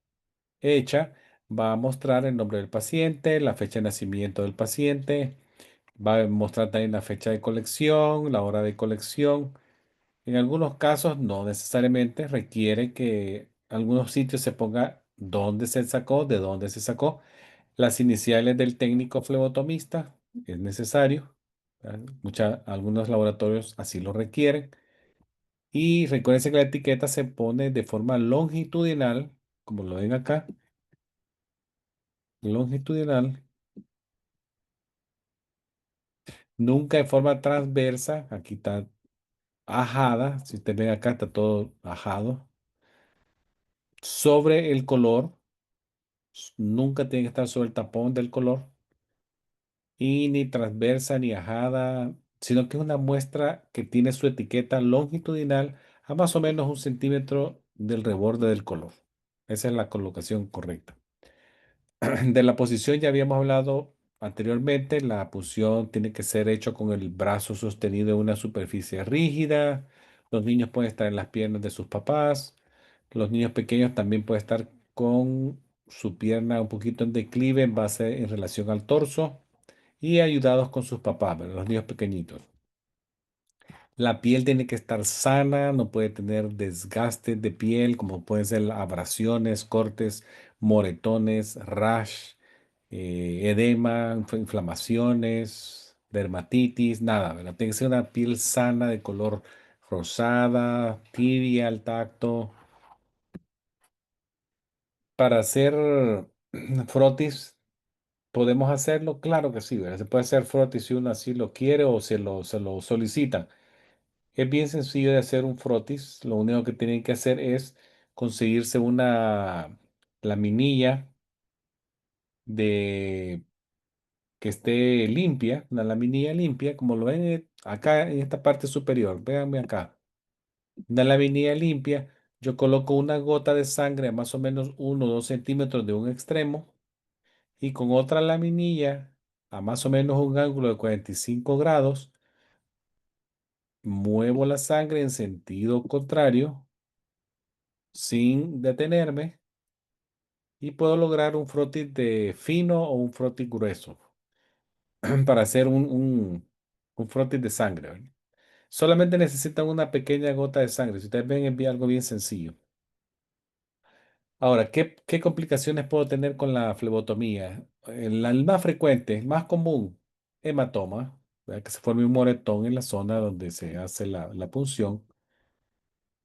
hecha va a mostrar el nombre del paciente, la fecha de nacimiento del paciente, va a mostrar también la fecha de colección, la hora de colección. En algunos casos no necesariamente requiere que algunos sitios se ponga dónde se sacó, de dónde se sacó. Las iniciales del técnico flebotomista es necesario. ¿Verdad? Algunos laboratorios así lo requieren. Y recuerden que la etiqueta se pone de forma longitudinal, como lo ven acá, longitudinal, nunca de forma transversa. Aquí está ajada, si ustedes ven acá está todo ajado. Sobre el color, nunca tiene que estar sobre el tapón del color. Y ni transversa ni ajada, sino que es una muestra que tiene su etiqueta longitudinal a más o menos 1 centímetro del reborde del color. Esa es la colocación correcta. De la posición ya habíamos hablado anteriormente. La punción tiene que ser hecho con el brazo sostenido en una superficie rígida. Los niños pueden estar en las piernas de sus papás. Los niños pequeños también pueden estar con su pierna un poquito en declive en base en relación al torso y ayudados con sus papás, ¿verdad? Los niños pequeñitos. La piel tiene que estar sana, no puede tener desgaste de piel, como pueden ser abrasiones, cortes, moretones, rash, edema, inflamaciones, dermatitis, nada, ¿verdad? Tiene que ser una piel sana de color rosada, tibia al tacto. Para hacer frotis, ¿podemos hacerlo? Claro que sí, ¿verdad? Se puede hacer frotis si uno así lo quiere o se lo solicita. Es bien sencillo de hacer un frotis. Lo único que tienen que hacer es conseguirse una laminilla de que esté limpia, una laminilla limpia, como lo ven acá en esta parte superior. Véanme acá. Una laminilla limpia. Yo coloco una gota de sangre a más o menos 1 o 2 centímetros de un extremo y con otra laminilla a más o menos un ángulo de 45 grados, muevo la sangre en sentido contrario sin detenerme y puedo lograr un frotis de fino o un frotis grueso para hacer un frotis de sangre, ¿verdad? Solamente necesitan una pequeña gota de sangre. Si ustedes ven, es algo bien sencillo. Ahora, ¿qué complicaciones puedo tener con la flebotomía? El más frecuente, el más común, hematoma, ¿verdad? Que se forme un moretón en la zona donde se hace la punción.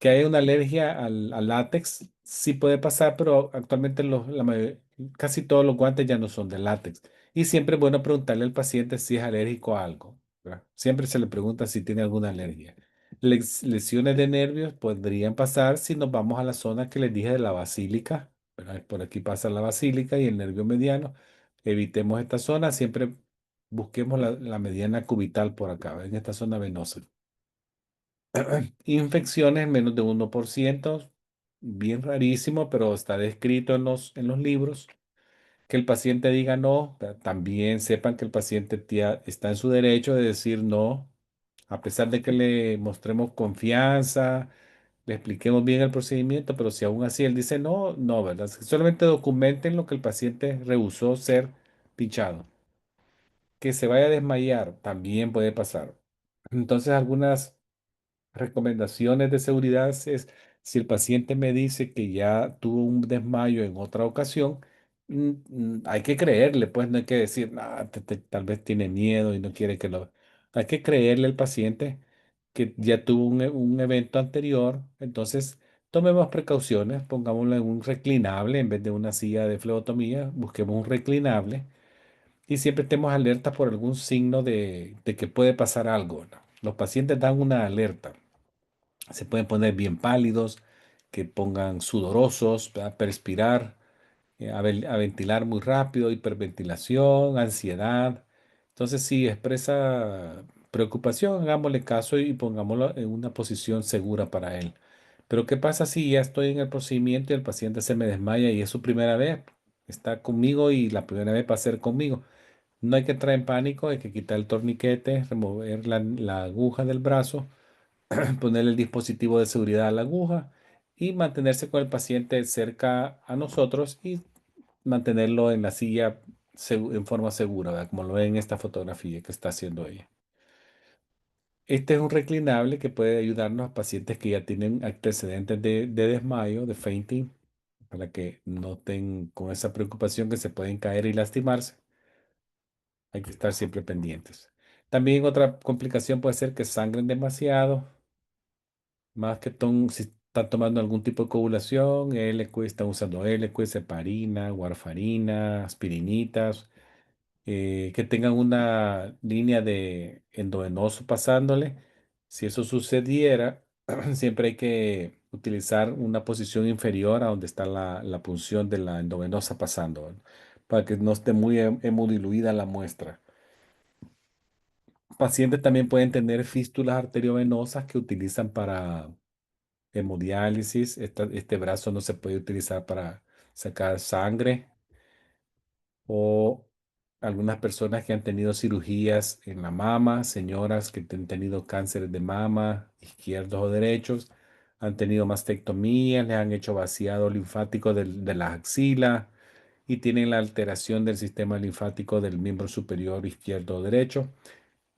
Que hay una alergia al látex, sí puede pasar, pero actualmente casi todos los guantes ya no son de látex. Y siempre es bueno preguntarle al paciente si es alérgico a algo, ¿verdad? Siempre se le pregunta si tiene alguna alergia. Lesiones de nervios podrían pasar si nos vamos a la zona que les dije de la basílica, ¿verdad? Por aquí pasa la basílica y el nervio mediano. Evitemos esta zona, siempre busquemos la mediana cubital por acá, ¿verdad? En esta zona venosa. Infecciones, menos de 1%, bien rarísimo, pero está descrito en los libros. Que el paciente diga no, también sepan que el paciente está en su derecho de decir no, a pesar de que le mostremos confianza, le expliquemos bien el procedimiento, pero si aún así él dice no, no, ¿verdad? Solamente documenten lo que el paciente rehusó ser pinchado. Que se vaya a desmayar, también puede pasar. Entonces, algunas recomendaciones de seguridad es, si el paciente me dice que ya tuvo un desmayo en otra ocasión, hay que creerle, pues no hay que decir, "Nah, tal vez tiene miedo y no quiere que lo... Hay que creerle al paciente que ya tuvo un evento anterior, entonces tomemos precauciones, pongámoslo en un reclinable en vez de una silla de flebotomía, busquemos un reclinable y siempre estemos alerta por algún signo de que puede pasar algo, ¿no? Los pacientes dan una alerta. Se pueden poner bien pálidos, que pongan sudorosos, ¿verdad? Perspirar, a ventilar muy rápido, hiperventilación, ansiedad. Entonces, si expresa preocupación, hagámosle caso y pongámoslo en una posición segura para él. Pero, ¿qué pasa si ya estoy en el procedimiento y el paciente se me desmaya y es su primera vez? Está conmigo y la primera vez va a ser conmigo. No hay que entrar en pánico, hay que quitar el torniquete, remover la aguja del brazo, poner el dispositivo de seguridad a la aguja y mantenerse con el paciente cerca a nosotros y mantenerlo en la silla en forma segura, ¿verdad? Como lo ven en esta fotografía que está haciendo ella. Este es un reclinable que puede ayudarnos a pacientes que ya tienen antecedentes de desmayo, de fainting, para que no estén con esa preocupación que se pueden caer y lastimarse. Hay que estar siempre pendientes. También otra complicación puede ser que sangren demasiado. Más que todo, si están tomando algún tipo de coagulación, Eliquis, están usando Eliquis, heparina, warfarina, aspirinitas, que tengan una línea de endovenoso pasándole. Si eso sucediera, siempre hay que utilizar una posición inferior a donde está la punción de la endovenosa pasando, ¿verdad? Para que no esté muy hemodiluida la muestra. Pacientes también pueden tener fístulas arteriovenosas que utilizan para hemodiálisis. Este brazo no se puede utilizar para sacar sangre o algunas personas que han tenido cirugías en la mama, señoras que han tenido cánceres de mama, izquierdos o derechos, han tenido mastectomías, les han hecho vaciado linfático de la axila y tienen la alteración del sistema linfático del miembro superior izquierdo o derecho.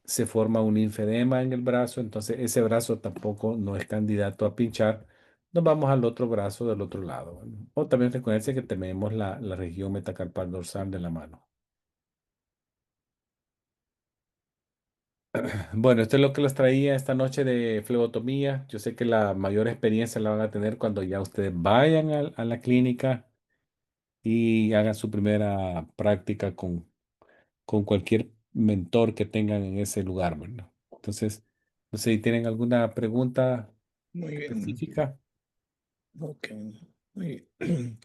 Se forma un linfedema en el brazo, entonces ese brazo tampoco no es candidato a pinchar. Nos vamos al otro brazo del otro lado, ¿verdad? O también recuerden que tenemos la región metacarpal dorsal de la mano. Bueno, esto es lo que los traía esta noche de flebotomía. Yo sé que la mayor experiencia la van a tener cuando ya ustedes vayan a la clínica y hagan su primera práctica con cualquier mentor que tengan en ese lugar, ¿verdad? Entonces, no sé si tienen alguna pregunta Muy bien. específica. Ok. Muy bien.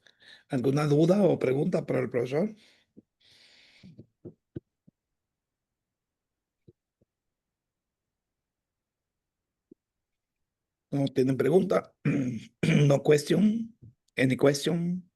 ¿Alguna duda o pregunta para el profesor? ¿No tienen pregunta? No question? Any question?